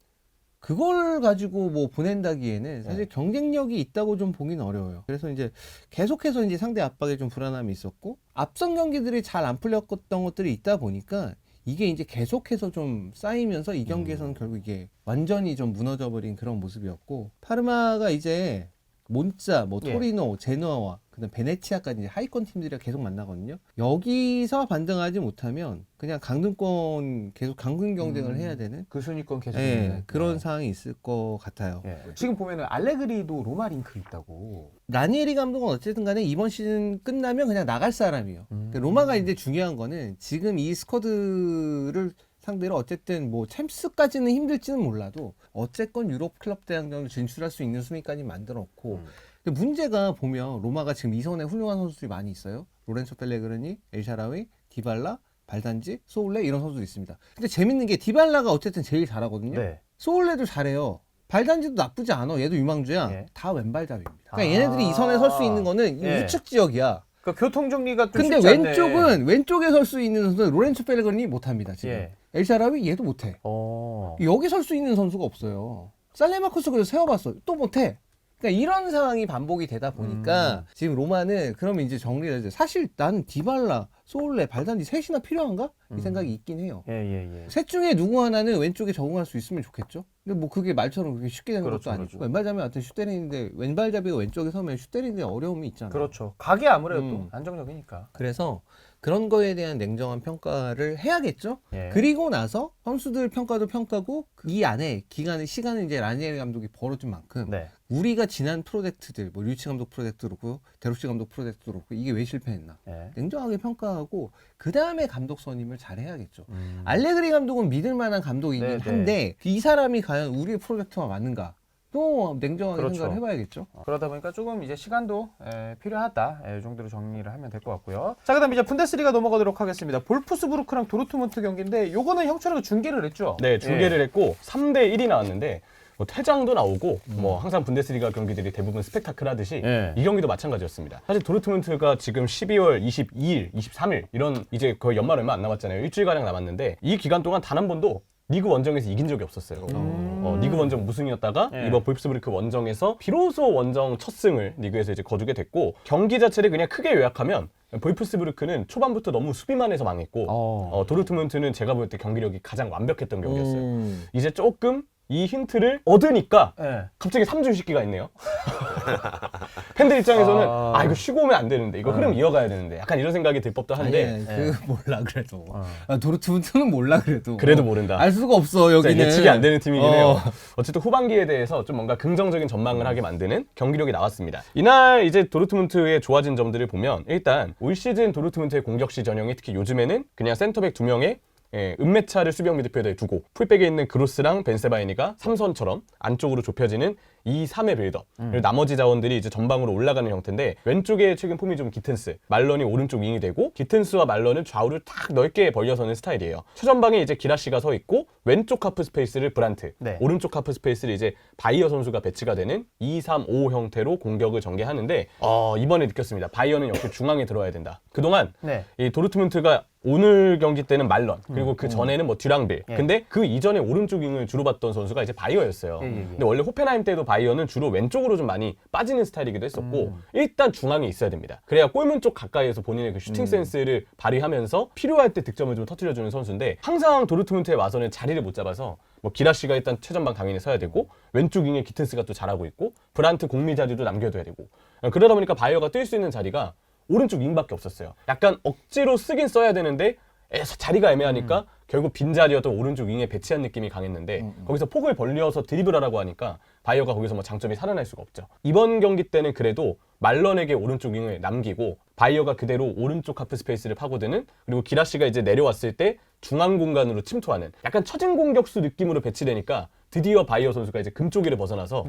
그걸 가지고 뭐 보낸다기에는 사실 경쟁력이 있다고 좀 보기는 어려워요. 그래서 이제 계속해서 이제 상대 압박에 좀 불안함이 있었고 앞선 경기들이 잘 안 풀렸던 것들이 있다 보니까 이게 이제 계속해서 좀 쌓이면서 이 경기에서는 결국 이게 완전히 좀 무너져 버린 그런 모습이었고 파르마가 이제 몬자, 뭐 예. 토리노, 제노아와 그다음 베네치아까지 이제 하위권 팀들이랑 계속 만나거든요. 여기서 반등하지 못하면 그냥 강등권 계속 강등 경쟁을 해야 되는 그 순위권 계속 예, 있는. 그런 상황이 있을 것 같아요. 예. 지금 보면은 알레그리도 로마 링크 있다고. 라니에리 감독은 어쨌든 간에 이번 시즌 끝나면 그냥 나갈 사람이에요. 그러니까 로마가 이제 중요한 거는 지금 이 스쿼드를 상대로 어쨌든 뭐 챔스까지는 힘들지는 몰라도 어쨌건 유럽 클럽 대항전을 진출할 수 있는 순위까지 만들었고 근데 문제가 보면 로마가 지금 이선에 훌륭한 선수들이 많이 있어요. 로렌소 펠레그리니, 엘샤라위, 디발라, 발단지, 소울레 이런 선수들이 있습니다. 근데 재밌는 게 디발라가 어쨌든 제일 잘하거든요. 네. 소울레도 잘해요. 발단지도 나쁘지 않아. 얘도 유망주야. 예. 다 왼발잡이입니다. 그러니까 얘네들이 이선에 설 수 있는 거는 이 예. 우측 지역이야. 그러니까 교통 정리가 좀 근데 쉽지 않네. 왼쪽은 왼쪽에 설 수 있는 선수는 로렌초 펠레그리니 못합니다. 지금 예. 엘샤라위 얘도 못해. 여기 설 수 있는 선수가 없어요. 살레마쿠스 그래서 세워봤어. 또 못해. 그러니까 이런 상황이 반복이 되다 보니까 지금 로마는 그러면 이제 정리를 해서 사실 나는 디발라, 소울레, 발단지 셋이나 필요한가? 이 생각이 있긴 해요. 예. 셋 중에 누구 하나는 왼쪽에 적응할 수 있으면 좋겠죠. 근데 뭐 그게 말처럼 그렇게 쉽게 되는 그렇죠, 것도 아니고 그렇죠. 왼발잡이한테 슛 때리는데 왼발잡이가 왼쪽에 서면 슛 때리는데 어려움이 있잖아요. 그렇죠. 각이 아무래도 또 음. 안정적이니까. 그래서 그런 거에 대한 냉정한 평가를 해야겠죠. 예. 그리고 나서 선수들 평가도 평가고 이 안에 기간의 시간을 이제 라니에리 감독이 벌어준 만큼 네. 우리가 지난 프로젝트들 뭐 류치 감독 프로젝트도 그렇고 데로시 감독 프로젝트도 그렇고 이게 왜 실패했나 예. 냉정하게 평가하고 그 다음에 감독 선임을 잘 해야겠죠. 알레그리 감독은 믿을 만한 감독이긴 네, 한데 이 사람이 과연 우리의 프로젝트와 맞는가 또 냉정하게 그렇죠. 생각을 해봐야겠죠. 그러다 보니까 조금 이제 시간도 필요하다. 이 정도로 정리를 하면 될 것 같고요. 자, 그다음 이제 분데스리가 넘어가도록 하겠습니다. 볼프스부르크랑 도르트문트 경기인데 요거는 형철이가 중계를 했죠. 네, 중계를 했고 3대 1이 나왔는데 뭐 퇴장도 나오고 뭐 항상 분데스리가 경기들이 대부분 스펙타클 하듯이 예. 이 경기도 마찬가지였습니다. 사실 도르트문트가 지금 12월 22일, 23일 이런 이제 거의 연말 얼마 안 남았잖아요. 일주일가량 남았는데 이 기간 동안 단 한 번도 리그 원정에서 이긴 적이 없었어요. 리그 원정 무승이었다가 예. 이번 볼프스부르크 원정에서 비로소 원정 첫 승을 리그에서 이제 거두게 됐고 경기 자체를 그냥 크게 요약하면 볼프스부르크는 초반부터 너무 수비만 해서 망했고 도르트문트는 제가 볼 때 경기력이 가장 완벽했던 경기였어요. 이제 조금 이 힌트를 얻으니까 예. 갑자기 3주 휴식기가 있네요. 팬들 입장에서는 이거 쉬고 오면 안 되는데 이거 흐름 이어가야 되는데 약간 이런 생각이 들 법도 한데 아니, 몰라 그래도 도르트문트는 몰라 그래도 그래도 모른다. 알 수가 없어 진짜 여기는 예측이 안 되는 팀이긴 해요. 어쨌든 후반기에 대해서 좀 뭔가 긍정적인 전망을 하게 만드는 경기력이 나왔습니다. 이날 이제 도르트문트의 좋아진 점들을 보면 일단 올 시즌 도르트문트의 공격시 전형이 특히 요즘에는 그냥 센터백 2명의 은메차를 수비형 미드필더에 두고 풀백에 있는 그로스랑 벤세바이니가 3선처럼 안쪽으로 좁혀지는 2-3의 빌드업. 그리고 나머지 자원들이 이제 전방으로 올라가는 형태인데 왼쪽에 최근 폼이 좀 기튼스, 말런이 오른쪽 윙이 되고 기튼스와 말런은 좌우를 탁 넓게 벌려서는 스타일이에요. 최전방에 이제 기라시가 서 있고 왼쪽 하프 스페이스를 브란트, 네. 오른쪽 하프 스페이스를 이제 바이어 선수가 배치가 되는 2-3-5 형태로 공격을 전개하는데 이번에 느꼈습니다. 바이어는 역시 중앙에 들어와야 된다. 그동안 네. 이 도르트문트가 오늘 경기 때는 말런 그리고 그 전에는 뭐 듀랑빌 예. 근데 그 이전에 오른쪽 윙을 주로 봤던 선수가 이제 바이어였어요. 예. 근데 원래 호펜하임 때도 바이어는 주로 왼쪽으로 좀 많이 빠지는 스타일이기도 했었고 일단 중앙에 있어야 됩니다. 그래야 골문 쪽 가까이에서 본인의 그 슈팅 센스를 발휘하면서 필요할 때 득점을 좀 터뜨려주는 선수인데 항상 도르트문트에 와서는 자리를 못 잡아서 뭐 기라시가 일단 최전방 당연히 서야 되고 왼쪽 윙에 기튼스가 또 잘하고 있고 브란트 공미 자리도 남겨둬야 되고 그러다 보니까 바이어가 뛸 수 있는 자리가 오른쪽 윙밖에 없었어요. 약간 억지로 쓰긴 써야 되는데 자리가 애매하니까 결국 빈자리였던 오른쪽 윙에 배치한 느낌이 강했는데 거기서 폭을 벌려서 드리블하라고 하니까 바이어가 거기서 뭐 장점이 살아날 수가 없죠. 이번 경기 때는 그래도 말런에게 오른쪽 윙을 남기고 바이어가 그대로 오른쪽 하프 스페이스를 파고드는 그리고 기라시가 이제 내려왔을 때 중앙 공간으로 침투하는 약간 처진 공격수 느낌으로 배치되니까 드디어 바이어 선수가 이제 금쪽이를 벗어나서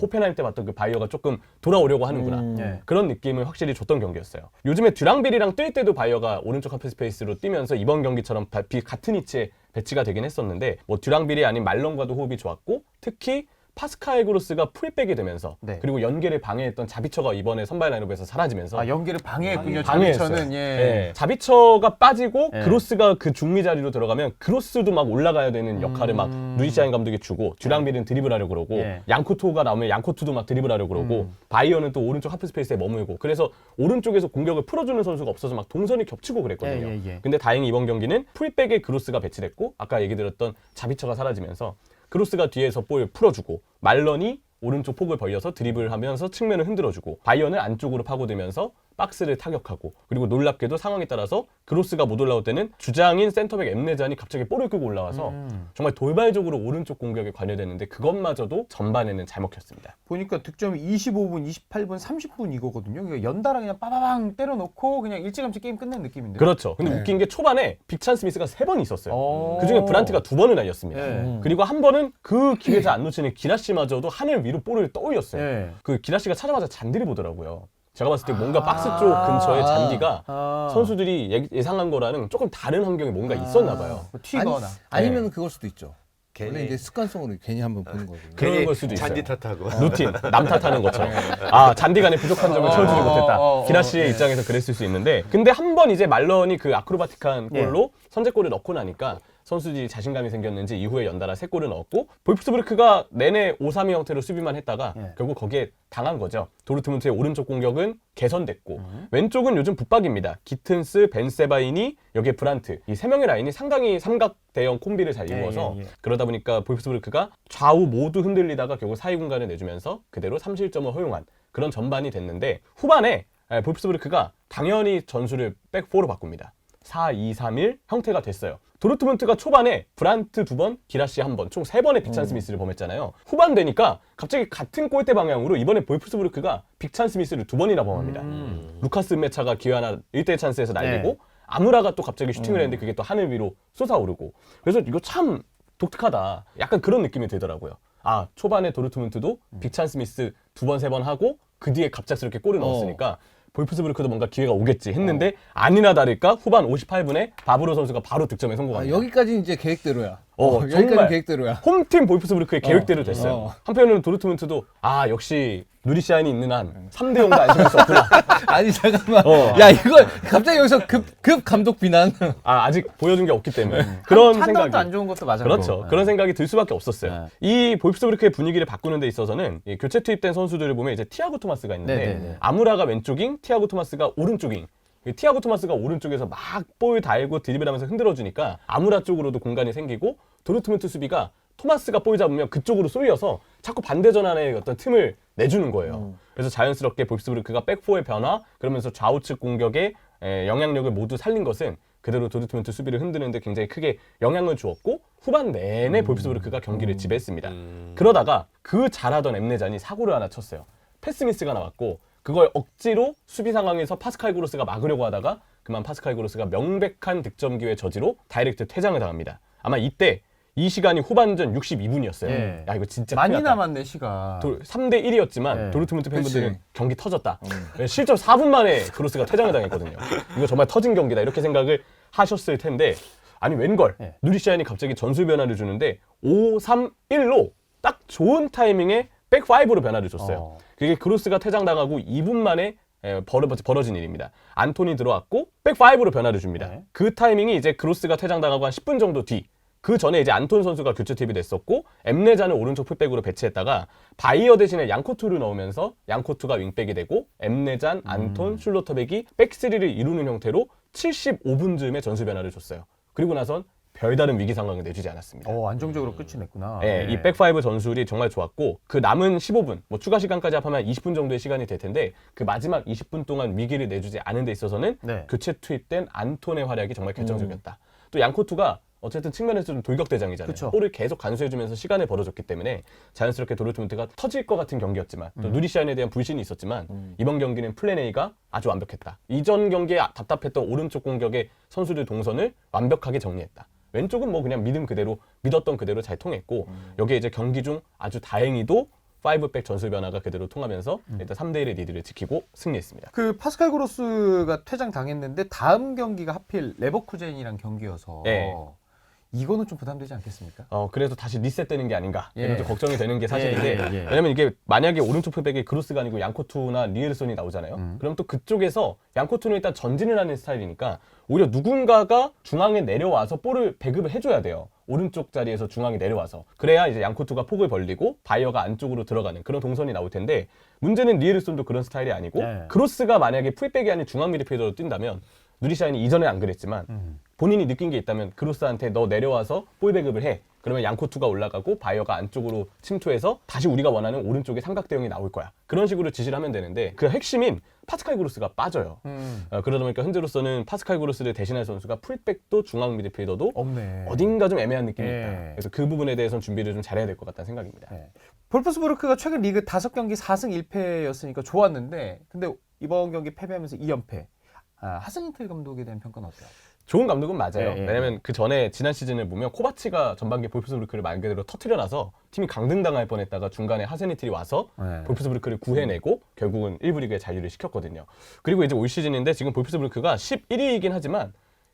호펜하임 때 봤던 그 바이어가 조금 돌아오려고 하는구나 예. 그런 느낌을 확실히 줬던 경기였어요. 요즘에 듀랑빌이랑 뛸 때도 바이어가 오른쪽 하프 스페이스로 뛰면서 이번 경기처럼 같은 위치에 배치가 되긴 했었는데 뭐 듀랑빌이 아닌 말런과도 호흡이 좋았고 특히 파스칼 그로스가 풀백이 되면서 네. 그리고 연계를 방해했던 자비처가 이번에 선발 라인업에서 사라지면서 연계를 방해했군요. 방해했어요. 자비처는 예. 자비처가 빠지고 예. 그로스가 그 중미 자리로 들어가면 그로스도 막 올라가야 되는 역할을 막 루이시안 감독이 주고 듀랑빌은 드리블하려고 그러고 예. 양코토가 나오면 양코토도 막 드리블하려고 그러고 바이어는 또 오른쪽 하프 스페이스에 머물고 그래서 오른쪽에서 공격을 풀어주는 선수가 없어서 막 동선이 겹치고 그랬거든요. 예. 근데 다행히 이번 경기는 풀백에 그로스가 배치됐고 아까 얘기 들었던 자비처가 사라지면서 그로스가 뒤에서 볼 풀어주고 말런이 오른쪽 폭을 벌려서 드리블하면서 측면을 흔들어주고 바이어는 안쪽으로 파고들면서 박스를 타격하고 그리고 놀랍게도 상황에 따라서 그로스가 못 올라올 때는 주장인 센터백 엠네잔이 갑자기 볼을 끄고 올라와서 정말 돌발적으로 오른쪽 공격에 관여되는데 그것마저도 전반에는 잘 먹혔습니다. 보니까 득점이 25분, 28분, 30분 이거거든요. 그러니까 연달아 그냥 빠바방 때려놓고 그냥 일찌감치 게임 끝낸 느낌인데. 그렇죠. 근데 웃긴 게 초반에 빅찬스 미스가 3번 있었어요. 그중에 브란트가 2번을 날렸습니다. 예. 그리고 한 번은 그 기회를 안 놓치는 기라시마저도 하늘 위로 볼을 떠올렸어요. 예. 그 기라시가 차자마자 잔디를 보더라고요. 제가 봤을 때 뭔가 박스 쪽 근처에 잔디가 선수들이 예상한 거라는 조금 다른 환경에 뭔가 있었나 봐요. 튀거나. 아니면 그걸 수도 있죠. 괜히. 원래 이제 습관성으로 괜히 한번 보는 거고. 그런 괜히 걸 수도 있어요. 잔디 탓하고. 루틴, 남 탓하는 것처럼. 잔디 간의 부족한 점을 채워주지 못했다. 기라시의 입장에서 그랬을 수 있는데 근데 한 번 이제 말런이 그 아크로바틱한 골로 선제골을 넣고 나니까 선수들이 자신감이 생겼는지 이후에 연달아 3골을 넣었고 볼프스부르크가 내내 5-3-2 형태로 수비만 했다가 결국 거기에 당한 거죠. 도르트문트의 오른쪽 공격은 개선됐고 왼쪽은 요즘 붙박입니다. 기튼스, 벤세바이니, 여기에 브란트 이 3명의 라인이 상당히 삼각대형 콤비를 잘 이루어서 그러다 보니까 볼프스부르크가 좌우 모두 흔들리다가 결국 사이 공간을 내주면서 그대로 3실점을 허용한 그런 전반이 됐는데 후반에 볼프스부르크가 당연히 전술을 백4로 바꿉니다. 4-2-3-1 형태가 됐어요. 도르트문트가 초반에 브란트 2번, 기라시 1번, 총 3번의 빅찬 스미스를 범했잖아요. 후반 되니까 갑자기 같은 골대 방향으로 이번에 볼프스부르크가 빅찬 스미스를 2번이나 범합니다. 루카스 은메차가 기회 하나 1대1 찬스에서 날리고 네. 아무라가 또 갑자기 슈팅을 했는데 그게 또 하늘 위로 솟아오르고. 그래서 이거 참 독특하다. 약간 그런 느낌이 들더라고요. 아, 초반에 도르트문트도 빅찬 스미스 2번, 3번 하고 그 뒤에 갑작스럽게 골을 넣었으니까 볼프스부르크도 뭔가 기회가 오겠지 했는데 아니나 다를까 후반 58분에 바브로 선수가 바로 득점에 성공합니다. 여기까지 이제 계획대로야. 정말 여기까지 계획대로야. 홈팀 볼프스부르크의 계획대로 됐어요. 어. 한편으로는 도르트문트도 아 역시 누리샤인이 있는 한 3대0도 안심할 수 없구나. 아니 잠깐만. 어. 야 이걸 갑자기 여기서 급 감독 비난. 아직 보여준 게 없기 때문에 그런 판단도 생각이 안 좋은 것도 맞아요. 그렇죠. 그런 생각이 들 수밖에 없었어요. 이 볼프스부르크의 분위기를 바꾸는 데 있어서는 이 교체 투입된 선수들을 보면 이제 티아고 토마스가 있는데 네네네. 아무라가 왼쪽인 티아고 토마스가 오른쪽인 티아고 토마스가 오른쪽에서 막 볼 달고 드리블하면서 흔들어주니까 아무라 쪽으로도 공간이 생기고 도르트문트 수비가 토마스가 볼 잡으면 그쪽으로 쏠려서 자꾸 반대 전환의 어떤 틈을 내주는 거예요. 그래서 자연스럽게 볼프스부르크가 백4의 변화 그러면서 좌우측 공격의 영향력을 모두 살린 것은 그대로 도르트문트 수비를 흔드는데 굉장히 크게 영향을 주었고 후반 내내 볼프스부르크가 경기를 지배했습니다. 그러다가 그 잘하던 엠네잔이 사고를 하나 쳤어요. 패스미스가 나왔고 그걸 억지로 수비 상황에서 파스칼 그로스가 막으려고 하다가 그만 파스칼 그로스가 명백한 득점 기회 저지로 다이렉트 퇴장을 당합니다. 아마 이때 이 시간이 후반전 62분이었어요. 예. 야 이거 진짜 많이 큰일 났다. 남았네 시간. 3대 1이었지만 네. 도르트문트 팬분들은 그치. 경기 터졌다. 실점 4분 만에 그로스가 퇴장을 당했거든요. 이거 정말 터진 경기다 이렇게 생각을 하셨을 텐데 아니 웬걸 네. 누리샤인이 갑자기 전술 변화를 주는데 5-3-1로 딱 좋은 타이밍에 백5로 변화를 줬어요. 그게 크로스가 퇴장당하고 2분 만에 벌어진 일입니다. 안톤이 들어왔고 백5로 변화를 줍니다. 네. 그 타이밍이 이제 크로스가 퇴장당하고 한 10분 정도 뒤. 그 전에 이제 안톤 선수가 교체 투입이 됐었고 엠네잔을 오른쪽 풀백으로 배치했다가 바이어 대신에 양코투를 넣으면서 양코투가 윙백이 되고 엠네잔, 안톤, 슐로터백이 백3를 이루는 형태로 75분 즈음에 전술 변화를 줬어요. 그리고 나선 별다른 위기 상황을 내주지 않았습니다. 안정적으로 끝이 냈구나. 네, 이 백5 전술이 정말 좋았고 그 남은 15분, 뭐 추가 시간까지 합하면 20분 정도의 시간이 될 텐데 그 마지막 20분 동안 위기를 내주지 않은 데 있어서는 네. 교체 투입된 안톤의 활약이 정말 결정적이었다. 또 양코투가 어쨌든 측면에서 좀 돌격대장이잖아요. 그쵸. 볼을 계속 간수해주면서 시간을 벌어줬기 때문에 자연스럽게 도르트문트가 터질 것 같은 경기였지만 또 누리샤인에 대한 불신이 있었지만 이번 경기는 플랜 A가 아주 완벽했다. 이전 경기에 답답했던 오른쪽 공격의 선수들 동선을 완벽하게 정리했다. 왼쪽은 뭐 그냥 믿었던 그대로 잘 통했고 여기에 이제 경기 중 아주 다행히도 5백 전술 변화가 그대로 통하면서 일단 3대1의 리드를 지키고 승리했습니다. 그 파스칼 그로스가 퇴장 당했는데 다음 경기가 하필 레버쿠젠이랑 경기여서 네. 이거는 좀 부담되지 않겠습니까? 그래서 다시 리셋되는 게 아닌가 예. 이런 좀 걱정이 되는 게 사실인데 예. 왜냐면 이게 만약에 오른쪽 풀백이 그로스가 아니고 양코투나 리에르손이 나오잖아요. 그럼 또 그쪽에서 양코투는 일단 전진을 하는 스타일이니까 오히려 누군가가 중앙에 내려와서 볼을 배급을 해줘야 돼요. 오른쪽 자리에서 중앙에 내려와서 그래야 이제 양코투가 폭을 벌리고 바이어가 안쪽으로 들어가는 그런 동선이 나올 텐데 문제는 리에르손도 그런 스타일이 아니고 예. 크로스가 만약에 풀백이 아닌 중앙 미드필더로 뛴다면 누리샤인이 이전에 안 그랬지만 본인이 느낀 게 있다면 크로스한테 너 내려와서 볼 배급을 해. 그러면 양코투가 올라가고 바이어가 안쪽으로 침투해서 다시 우리가 원하는 오른쪽에 삼각 대형이 나올 거야. 그런 식으로 지시를 하면 되는데 그 핵심인 파스칼 그로스가 빠져요. 그러다 보니까 현재로서는 파스칼 그로스를 대신할 선수가 풀백도 중앙 미드필더도 없네. 어딘가 좀 애매한 느낌이 예. 있다. 그래서 그 부분에 대해서는 준비를 좀 잘해야 될 것 같다는 생각입니다. 네. 볼프스부르크가 최근 리그 5경기 4승 1패였으니까 좋았는데 근데 이번 경기 패배하면서 2연패. 하스니틀 감독에 대한 평가는 어때요? 좋은 감독은 맞아요. 예. 왜냐면 그 전에 지난 시즌을 보면 코바치가 전반기 볼프스부르크를 말 그대로 터트려놔서 팀이 강등당할 뻔했다가 중간에 하세니틀이 와서 네. 볼프스부르크를 구해내고 결국은 1부 리그에 잔류를 시켰거든요. 그리고 이제 올 시즌인데 지금 볼프스부르크가 11위이긴 하지만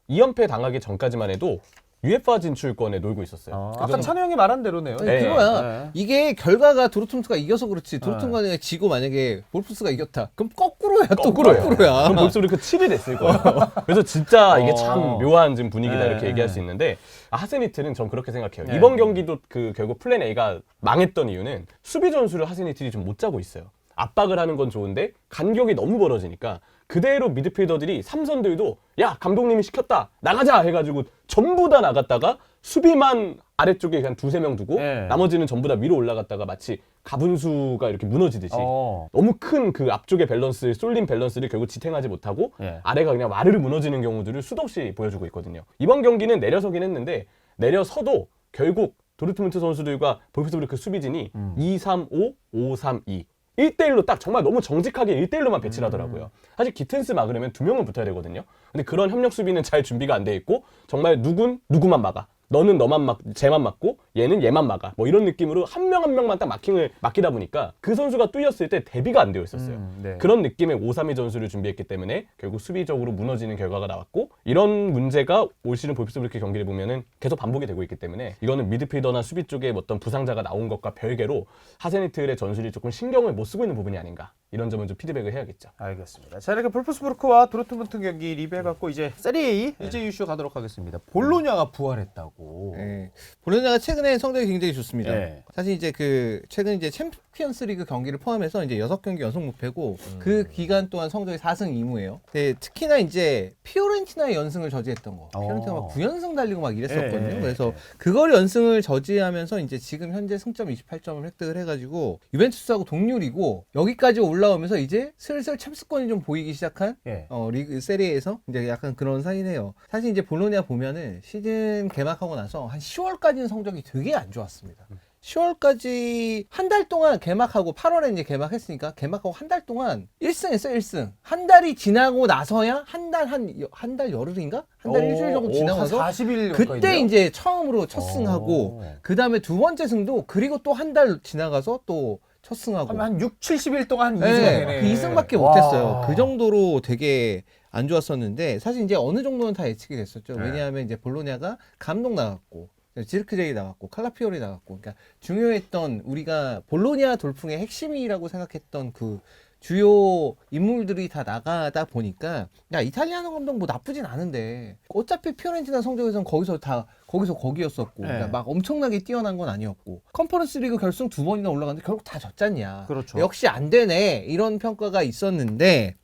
2연패 당하기 전까지만 해도 UEFA 진출권에 놀고 있었어요. 아까 찬우 형이 말한 대로네요. 아니, 네. 그거야. 네. 이게 결과가 도르트문트가 이겨서 그렇지. 도르트문트가 지고 만약에 볼프스가 이겼다. 그럼 거꾸로야. 또 거꾸로예요. 거꾸로야. 그럼 볼프스부르크 7위 됐을 거예요. 그래서 진짜 이게 참 묘한 지금 분위기다 네. 이렇게 얘기할 수 있는데 하세니틀은 전 그렇게 생각해요. 네. 이번 경기도 그 결국 플랜 A가 망했던 이유는 수비 전술을 하세니틀이 좀 못 짜고 있어요. 압박을 하는 건 좋은데 간격이 너무 벌어지니까 그대로 미드필더들이 삼선들도 야 감독님이 시켰다 나가자 해가지고 전부 다 나갔다가 수비만 아래쪽에 한 두세 명 두고 네. 나머지는 전부 다 위로 올라갔다가 마치 가분수가 이렇게 무너지듯이 어. 너무 큰 그 앞쪽의 밸런스, 쏠림 밸런스를 결국 지탱하지 못하고 예. 아래가 그냥 와르르 무너지는 경우들을 수도 없이 보여주고 있거든요. 이번 경기는 내려서긴 했는데 내려서도 결국 도르트문트 선수들과 볼프스부르크 수비진이 2-3-5, 5-3-2 1대1로 딱 정말 너무 정직하게 1대1로만 배치를 하더라고요. 사실 기튼스 막으려면 2명은 붙어야 되거든요. 근데 그런 협력 수비는 잘 준비가 안 돼 있고 정말 누구만 막아. 너는 너만 쟤만 막고 얘는 얘만 막아. 뭐 이런 느낌으로 한 명 한 명만 딱 마킹을 맡기다 보니까 그 선수가 뚫렸을 때 대비가 안 되어 있었어요. 네. 그런 느낌의 5-3-2 전술을 준비했기 때문에 결국 수비적으로 무너지는 결과가 나왔고 이런 문제가 올 시즌 볼프스부르크 경기를 보면은 계속 반복이 되고 있기 때문에 이거는 미드필더나 수비 쪽에 어떤 부상자가 나온 것과 별개로 하세니트의 전술이 조금 신경을 못 쓰고 있는 부분이 아닌가 이런 점은 좀 피드백을 해야겠죠. 알겠습니다. 자, 이렇게 볼프스부르크와 도르트문트 경기 리뷰해갖고 이제 세리에 이제 이슈 가도록 하겠습니다. 볼로냐가 부활했다고. 네. 볼로냐가 최근에 성적이 굉장히 좋습니다. 네. 사실 이제 그 최근 이제 챔피언스리그 경기를 포함해서 이제 6경기 연속 무패고 그 기간 동안 성적이 4승 2무예요. 네, 특히나 이제 피오렌티나의 연승을 저지했던 거. 피오렌티나가 막 9연승 달리고 막 이랬었거든요. 네. 그래서 그걸 연승을 저지하면서 이제 지금 현재 승점 28점을 획득을 해가지고 유벤투스하고 동률이고 여기까지 올라오면서 이제 슬슬 챔스권이 좀 보이기 시작한 예. 리그 세리에서 이제 약간 그런 사이네요. 사실 이제 볼로냐 보면은 시즌 개막하고 나서 한 10월까지는 성적이 되게 안 좋았습니다. 10월까지 한 달 동안 개막하고 8월에 이제 개막했으니까 개막하고 한 달 동안 1승 했어요. 1승. 한 달이 지나고 나서야 한 달 열흘인가? 한 달 일주일 정도 지나가서 40일 그때 이제 처음으로 첫 승하고 그 다음에 두 번째 승도 그리고 또 한 달 지나가서 또 첫 승하고 한 6, 70일 동안 2승 네, 되네. 그 2승밖에 못했어요. 그 정도로 되게 안 좋았었는데 사실 이제 어느 정도는 다 예측이 됐었죠. 네. 왜냐하면 이제 볼로냐가 감독 나갔고 지르크제이 나갔고 칼라피오리 나갔고 그러니까 중요했던 우리가 볼로냐 돌풍의 핵심이라고 생각했던 그 주요 인물들이 다 나가다 보니까 야 이탈리아노 감독 뭐 나쁘진 않은데 어차피 피오렌티나 성적에서는 거기서 거기였었고 네. 그러니까 막 엄청나게 뛰어난 건 아니었고 컨퍼런스 리그 결승 2번이나 올라갔는데 결국 다 졌잖냐. 그렇죠. 역시 안 되네 이런 평가가 있었는데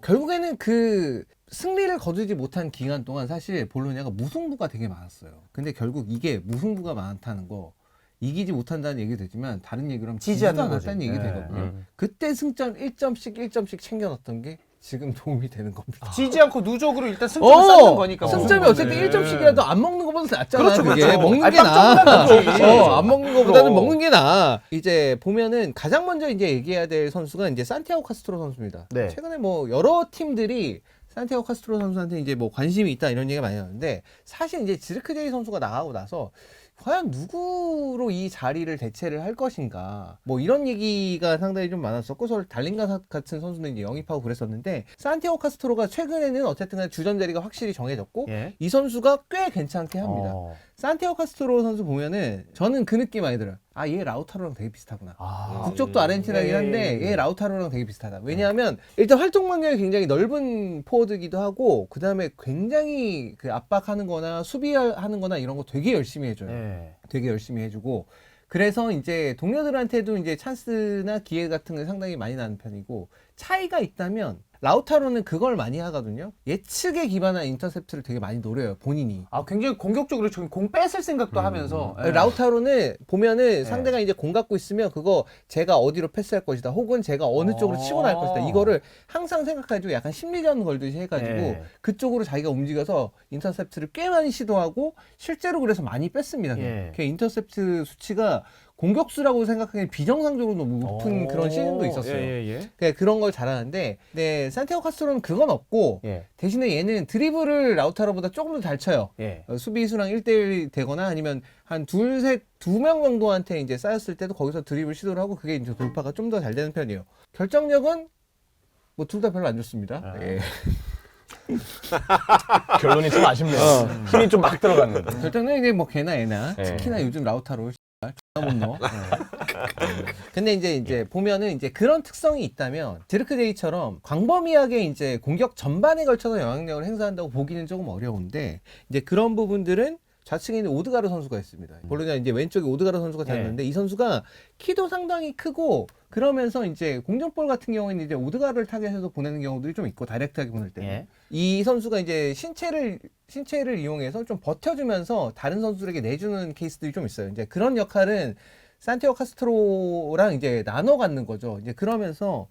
결국에는 그 승리를 거두지 못한 기간 동안 사실 볼로냐가 무승부가 되게 많았어요. 근데 결국 이게 무승부가 많다는 거 이기지 못한다는 얘기도 되지만 다른 얘기로 하면 지지 지지도 않는 않았다는 거지. 얘기 네. 되거든요. 그때 승점 1점씩 챙겨놨던 게 지금 도움이 되는 겁니다. 지지 않고 누적으로 일단 승점을 쌓는 거니까. 승점이 어쨌든 1점씩이라도 안 먹는 것보다 낫잖아. 그렇죠, 그게 그렇죠. 먹는 아니, 게 나아. 빵점보다는 낫지. 안 먹는 것보다는 그럼. 먹는 게 나아. 이제 보면은 가장 먼저 이제 얘기해야 될 선수가 이제 산티아고 카스트로 선수입니다. 네. 최근에 뭐 여러 팀들이 산티아고 카스트로 선수한테 이제 뭐 관심이 있다 이런 얘기가 많이 나오는데 사실 이제 지르크제이 선수가 나가고 나서 과연 누구로 이 자리를 대체를 할 것인가 뭐 이런 얘기가 상당히 좀 많았었고 서울 달링가 같은 선수는 이제 영입하고 그랬었는데 산티아고 카스트로가 최근에는 어쨌든 간에 주전 자리가 확실히 정해졌고 예. 이 선수가 꽤 괜찮게 합니다. 산티아고 카스트로 선수 보면은 저는 그 느낌 많이 들어요. 아, 얘 라우타로랑 되게 비슷하구나. 국적도 아르헨티나긴 한데 얘 라우타로랑 되게 비슷하다. 왜냐하면 일단 활동 반경이 굉장히 넓은 포워드기도 하고 그 다음에 굉장히 그 압박하는 거나 수비하는 거나 이런 거 되게 열심히 해줘요. 예. 되게 열심히 해주고 그래서 이제 동료들한테도 이제 찬스나 기회 같은 게 상당히 많이 나는 편이고 차이가 있다면 라우타로는 그걸 많이 하거든요. 예측에 기반한 인터셉트를 되게 많이 노려요, 본인이. 아, 굉장히 공격적으로 지금 공 뺏을 생각도 하면서. 예. 라우타로는 보면은 상대가 이제 공 갖고 있으면 그거 제가 어디로 패스할 것이다. 혹은 제가 어느 쪽으로 치고 나갈 것이다. 이거를 항상 생각해가지고 약간 심리전 걸듯이 해가지고 예. 그쪽으로 자기가 움직여서 인터셉트를 꽤 많이 시도하고 실제로 그래서 많이 뺐습니다. 예. 그 인터셉트 수치가 공격수라고 생각하기엔 비정상적으로 너무 높은 그런 시즌도 있었어요. 예. 그러니까 그런 걸 잘하는데 네, 산티아고 카스트로는 그건 없고 예. 대신에 얘는 드리블을 라우타로보다 조금 더 잘 쳐요. 예. 수비수랑 1대1 되거나 아니면 한 두 명 정도한테 이제 쌓였을 때도 거기서 드리블 시도를 하고 그게 이제 돌파가 좀 더 잘 되는 편이에요. 결정력은 뭐 둘 다 별로 안 좋습니다. 예. 결론이 좀 아쉽네요. 힘이 좀 막 들어갔는데. 결정력이 이제 뭐 걔나 애나 예. 특히나 요즘 라우타로 못 넣어. 근데 이제 보면은 이제 그런 특성이 있다면 드르크제이처럼 광범위하게 이제 공격 전반에 걸쳐서 영향력을 행사한다고 보기는 조금 어려운데 이제 그런 부분들은 좌측에 있는 오드가르 선수가 있습니다. 볼로냐 이제 왼쪽에 오드가르 선수가 잤는데 이 선수가 키도 상당히 크고 그러면서 이제 공정볼 같은 경우에는 이제 오드가르를 타겟해서 보내는 경우들이 좀 있고 다이렉트하게 보낼 때 이 선수가 이제 신체를 이용해서 좀 버텨주면서 다른 선수들에게 내주는 케이스들이 좀 있어요. 이제 그런 역할은 산티아고 카스트로랑 이제 나눠 갖는 거죠. 이제 그러면서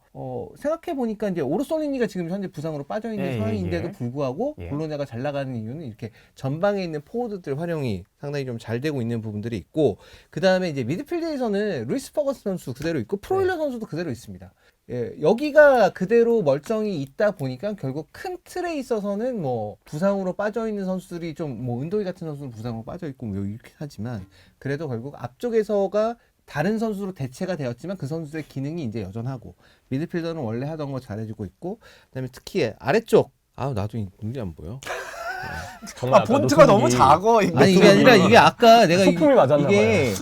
생각해 보니까 이제 오르솔리니가 지금 현재 부상으로 빠져 있는 상황인데도 불구하고 볼로냐가 잘 나가는 이유는 이렇게 전방에 있는 포워드들 활용이 상당히 좀 잘 되고 있는 부분들이 있고 그 다음에 이제 미드필드에서는 루이스 퍼거스 선수 그대로 있고 프로일러 선수도 그대로 있습니다. 예, 여기가 그대로 멀쩡히 있다 보니까 결국 큰 틀에 있어서는 뭐 부상으로 빠져 있는 선수들이 좀 뭐 은도이 같은 선수는 부상으로 빠져 있고 뭐 이렇게 하지만 그래도 결국 앞쪽에서가 다른 선수로 대체가 되었지만 그 선수의 기능이 이제 여전하고 미드필더는 원래 하던 거 잘해주고 있고 그다음에 특히 아래쪽 나도 눈이 안 보여. 정말 본트가 너무 작어. 아니 이게 아니라 이게 아까 내가 소품이 맞았나 이게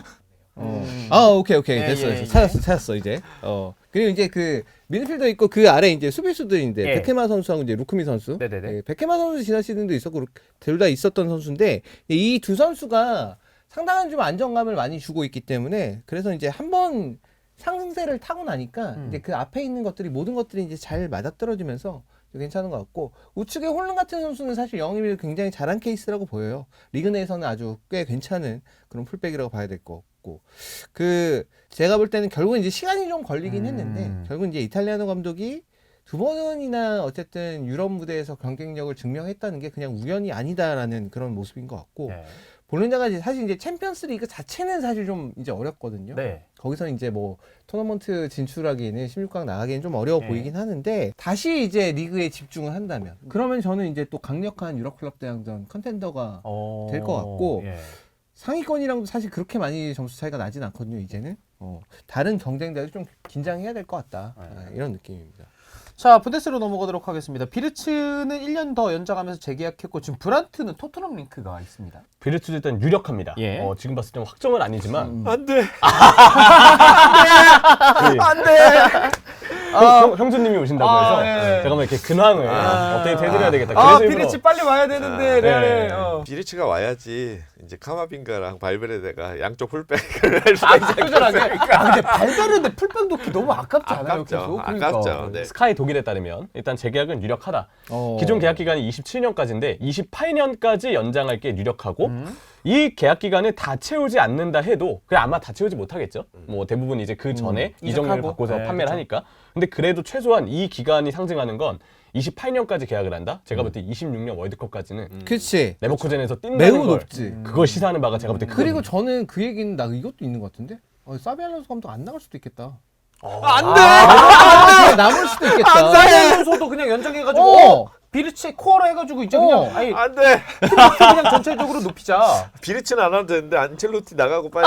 오케이 됐어 찾았어 이제 그리고 이제 그 미드필더 있고 그 아래 이제 수비수들인데 베케마 선수하고 이제 루크미 선수 베케마 선수 지난 시즌도 있었고 둘 다 있었던 선수인데 이 두 선수가 상당한 좀 안정감을 많이 주고 있기 때문에 그래서 이제 한번 상승세를 타고 나니까 이제 그 앞에 있는 것들이 모든 것들이 이제 잘 맞아떨어지면서 괜찮은 것 같고 우측에 홀른 같은 선수는 사실 영입을 굉장히 잘한 케이스라고 보여요. 리그 내에서는 아주 꽤 괜찮은 그런 풀백이라고 봐야 될 것 같고 그 제가 볼 때는 결국은 이제 시간이 좀 걸리긴 했는데 결국 이제 이탈리아노 감독이 두 번이나 어쨌든 유럽 무대에서 경쟁력을 증명했다는 게 그냥 우연이 아니다라는 그런 모습인 것 같고 볼로냐가 이제 사실 이제 챔피언스 리그 자체는 사실 좀 이제 어렵거든요. 거기서 이제 뭐 토너먼트 진출하기에는 16강 나가기에는 좀 어려워 보이긴 하는데 다시 이제 리그에 집중을 한다면 그러면 저는 이제 또 강력한 유럽 클럽 대항전 컨텐더가 될 것 같고 상위권이랑도 사실 그렇게 많이 점수 차이가 나진 않거든요. 이제는 다른 경쟁자도 좀 긴장해야 될 것 같다 이런 느낌입니다. 자, 분데스로 넘어가도록 하겠습니다. 비르츠는 1년 더 연장하면서 재계약했고 지금 브란트는 토트넘 링크가 있습니다. 비르츠도 일단 유력합니다. 지금 봤을 때는 확정은 아니지만 안 돼. 안 돼. 형주님이 오신다고 해서 제가 뭐 이렇게 근황을 업데이트 해드려야 되겠다. 그래서 비르츠 빨리 와야 되는데 레알에 비르츠가 와야지 이제 카마빈가랑 발베르데가 양쪽 풀백을 할 수 있어요. 근데 발베르데 풀백 놓기 너무 아깝지 않아요? 아깝죠. 그러니까. 아깝죠. 네. 스카이 독일에 따르면 일단 재계약은 유력하다. 기존 계약 기간이 27년까지인데 28년까지 연장할 게 유력하고 이 계약 기간을 다 채우지 않는다 해도 그냥 아마 다 채우지 못하겠죠. 뭐 대부분 이제 그 전에 이적료를 받고서 판매를 하니까. 근데 그래도 최소한 이 기간이 상징하는 건 28년까지 계약을 한다. 제가 볼 때 26년 월드컵까지는 그렇지. 레버쿠젠에서 뛴다는 매우 걸 높지. 그걸 시사하는 바가 제가 볼 때 그리고 저는 그 얘기는 나 이것도 있는 것 같은데 사비 알론소 감독 안 나갈 수도 있겠다. 안 돼. 그냥 남을 수도 있겠다. 사비 알론소도 그냥 연장해가지고 비르츠에 코어로 해가지고 이제 그냥 안 돼. 그냥 전체적으로 높이자. 비르츠는 안 와도 되는데 안첼로티 나가고 빨리.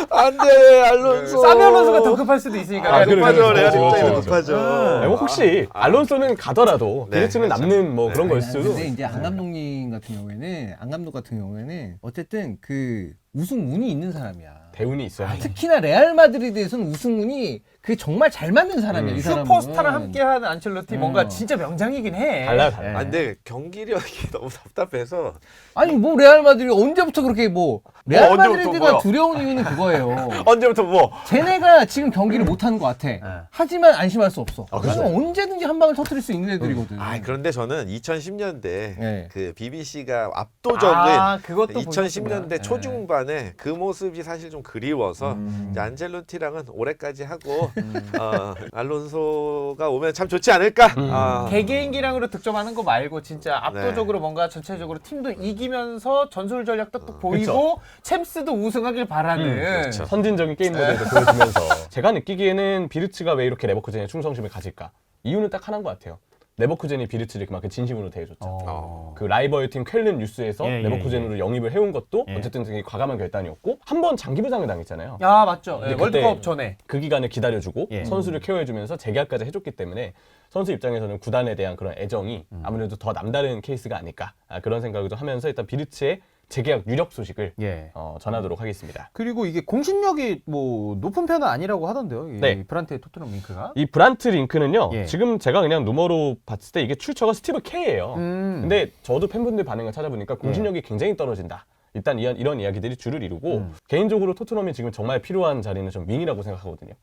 안 돼, 알론소. 사비 알론소가 더 급할 수도 있으니까. 높아져, 레알 그렇죠, 입장이 그렇죠. 높아져. 뭐 혹시 알론소는 가더라도 비르츠는 남는 뭐 그런 걸 수도. 근데 이제 안 감독님 같은 경우에는 안 감독 같은 경우에는 어쨌든 그 우승운이 있는 사람이야. 대운이 있어요. 특히나 레알 마드리드에서는 우승운이 그게 정말 잘 맞는 사람이야. 이 사람은. 슈퍼스타랑 함께하는 안첼로티 뭔가 진짜 명장이긴 해. 달라요. 아, 근데 경기력이 너무 답답해서. 아니 뭐 레알 마드리드 언제부터 그렇게 뭐 레알 언제부터 마드리드가 뭐야? 두려운 이유는 그거예요. 언제부터 뭐? 쟤네가 지금 경기를 못하는 것 같아. 하지만 안심할 수 없어. 그렇죠. 왜냐면 언제든지 한 방을 터뜨릴 수 있는 애들이거든. 그런데 저는 2010년대 네. 그 BBC가 압도적인 그것도 2010년대 초중반에 그 모습이 사실 좀 그리워서 이제 안첼로티랑은 올해까지 하고 알론소가 오면 참 좋지 않을까. 개개인기량으로 득점하는 거 말고 진짜 압도적으로 뭔가 전체적으로 팀도 이기면서 전술 전략도 또 보이고 챔스도 우승하길 바라는. 그렇죠. 선진적인 게임 모델도 보여주면서 제가 느끼기에는 비르츠가 왜 이렇게 레버쿠젠에 충성심을 가질까? 이유는 딱 하나인 것 같아요. 레버쿠젠이 비르츠를 그만큼 진심으로 대해줬죠. 그 라이벌 팀 쾰른 뉴스에서 레버쿠젠으로 영입을 해온 것도 어쨌든 되게 과감한 결단이었고 한 번 장기 부상을 당했잖아요. 맞죠. 근데 월드컵 전에. 그 기간을 기다려주고 선수를 케어해주면서 재계약까지 해줬기 때문에 선수 입장에서는 구단에 대한 그런 애정이 아무래도 더 남다른 케이스가 아닐까 그런 생각을 좀 하면서 일단 비르츠의 재계약 유력 소식을 예. 전하도록 하겠습니다. 그리고 이게 공신력이 뭐 높은 편은 아니라고 하던데요. 이 네. 브란트의 토트넘 링크가. 이 브란트 링크는요. 예. 지금 제가 그냥 루머로 봤을 때 이게 출처가 스티브 K예요. 근데 근데 저도 팬분들 반응을 찾아보니까 공신력이 굉장히 떨어진다. 일단 이런 이야기들이 주를 이루고 개인적으로 토트넘이 지금 정말 필요한 자리는 좀 윙이라고 생각하거든요.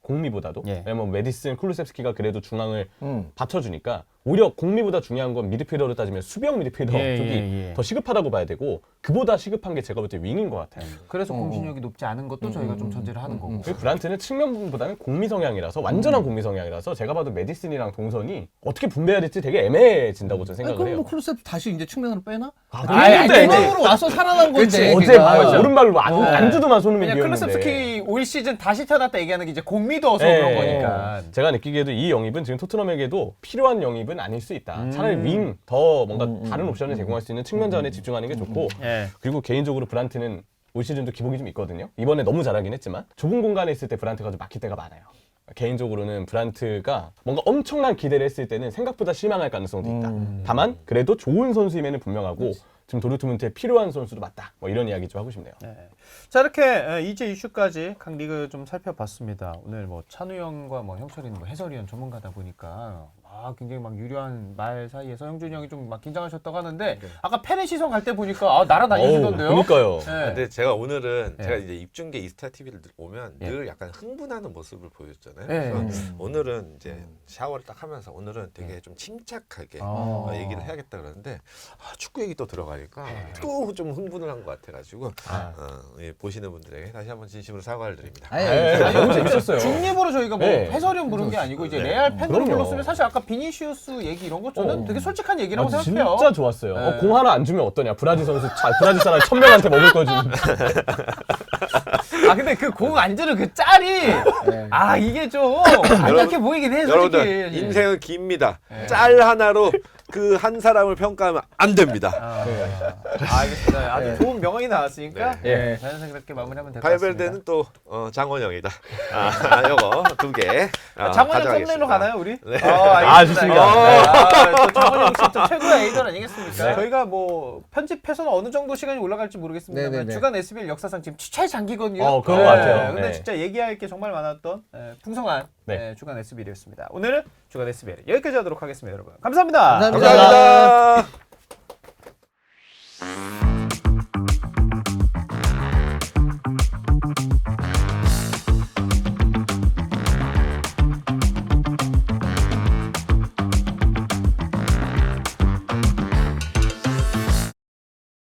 공미보다도. 예. 왜냐면 메디슨, 쿨루셉스키가 그래도 중앙을 받쳐주니까 오히려 공미보다 중요한 건 미드필더로 따지면 수비형 미드필더 예, 쪽이 예, 예. 더 시급하다고 봐야 되고 그보다 시급한 게 제가 볼 때 윙인 것 같아요. 그래서 공신력이 높지 않은 것도 저희가 좀 전제를 하는 거고. 그 브란트는 측면보다는 공미 성향이라서 완전한 공미 성향이라서 제가 봐도 메디슨이랑 동선이 어떻게 분배해야 될지 되게 애매해진다고 저는 생각을 그럼 해요. 뭐 클루셉 다시 이제 측면으로 빼나? 아니, 중앙으로 와서 살아난 건데. 어제 걔가. 오른발로 안주도만 손흥민 그냥 비었는데. 클루셉스키 올 시즌 다시 태어났다 얘기하는 게 이제 공미도 어서 예, 그런 거니까. 제가 느끼기에도 이 영입은 지금 토트넘에게도 필요한 영입은 아닐 수 있다. 차라리 윙 더 뭔가 다른 옵션을 제공할 수 있는 측면 자원에 집중하는 게 좋고 예. 그리고 개인적으로 브란트는 올 시즌도 기복이 좀 있거든요. 이번에 너무 잘하긴 했지만 좁은 공간에 있을 때 브란트가 좀 막힐 때가 많아요. 개인적으로는 브란트가 뭔가 엄청난 기대를 했을 때는 생각보다 실망할 가능성도 있다. 다만 그래도 좋은 선수임에는 분명하고 지금 도르트문트에 필요한 선수도 맞다. 뭐 이런 이야기 좀 하고 싶네요. 자 이렇게 이제 이슈까지 각 리그 좀 살펴봤습니다. 오늘 뭐 찬우 형과 뭐 형철이는 뭐 해설위원 전문가다 보니까 굉장히 막 유려한 말 사이에서 형준이 형이 좀 막 긴장하셨다고 하는데 아까 팬의 시선 갈 때 보니까 날아다니시던데요. 그러니까요. 네. 근데 제가 오늘은 네. 제가 이제 입중계 이스타 TV를 보면 늘 약간 흥분하는 모습을 보여줬잖아요. 네. 그래서 오늘은 이제 샤워를 딱 하면서 오늘은 되게 좀 침착하게 얘기를 해야겠다 그러는데 축구 얘기 또 들어가니까 또 좀 흥분을 한 것 같아가지고 예, 보시는 분들에게 다시 한번 진심으로 사과를 드립니다. 너무 재밌었어요. 중립으로 저희가 뭐 네. 해설위원 부른 게 아니고 이제 네. 레알 팬으로 그럼요. 불렀으면 사실 아까 비니시우스 얘기 이런 거 저는 되게 솔직한 얘기라고 생각해요. 진짜 좋았어요. 네. 공 하나 안 주면 어떠냐? 브라질 선수, 브라질 사람 1000명한테 먹을 거지. 근데 그 공 안 주는 그 짤이 이게 좀 안타깝게 보이긴 해 솔직히. 여러분들 인생은 깁니다. 짤 하나로 그 한 사람을 평가하면 안 됩니다. 알겠습니다. 아주 좋은 명언이 나왔으니까 네. 자연스럽게 마무리하면 될 것 같습니다. 발벨데는 또 장원영이다. 요거 2개. 장원영 썸네일로 가나요 우리? 네. 알겠습니다. 좋습니다. 또 장원영 진짜 최고의 에이돌 아니겠습니까? 저희가 뭐 편집해서는 어느 정도 시간이 올라갈지 모르겠습니다만 네네네. 주간 SBL 역사상 지금 최장기거든요. 그런 것 같아요. 근데 네. 진짜 얘기할 게 정말 많았던 풍성한 네. 주간 SBL이었습니다. 오늘은 주간 SBL 여기까지 하도록 하겠습니다, 여러분. 감사합니다. 감사합니다. 감사합니다.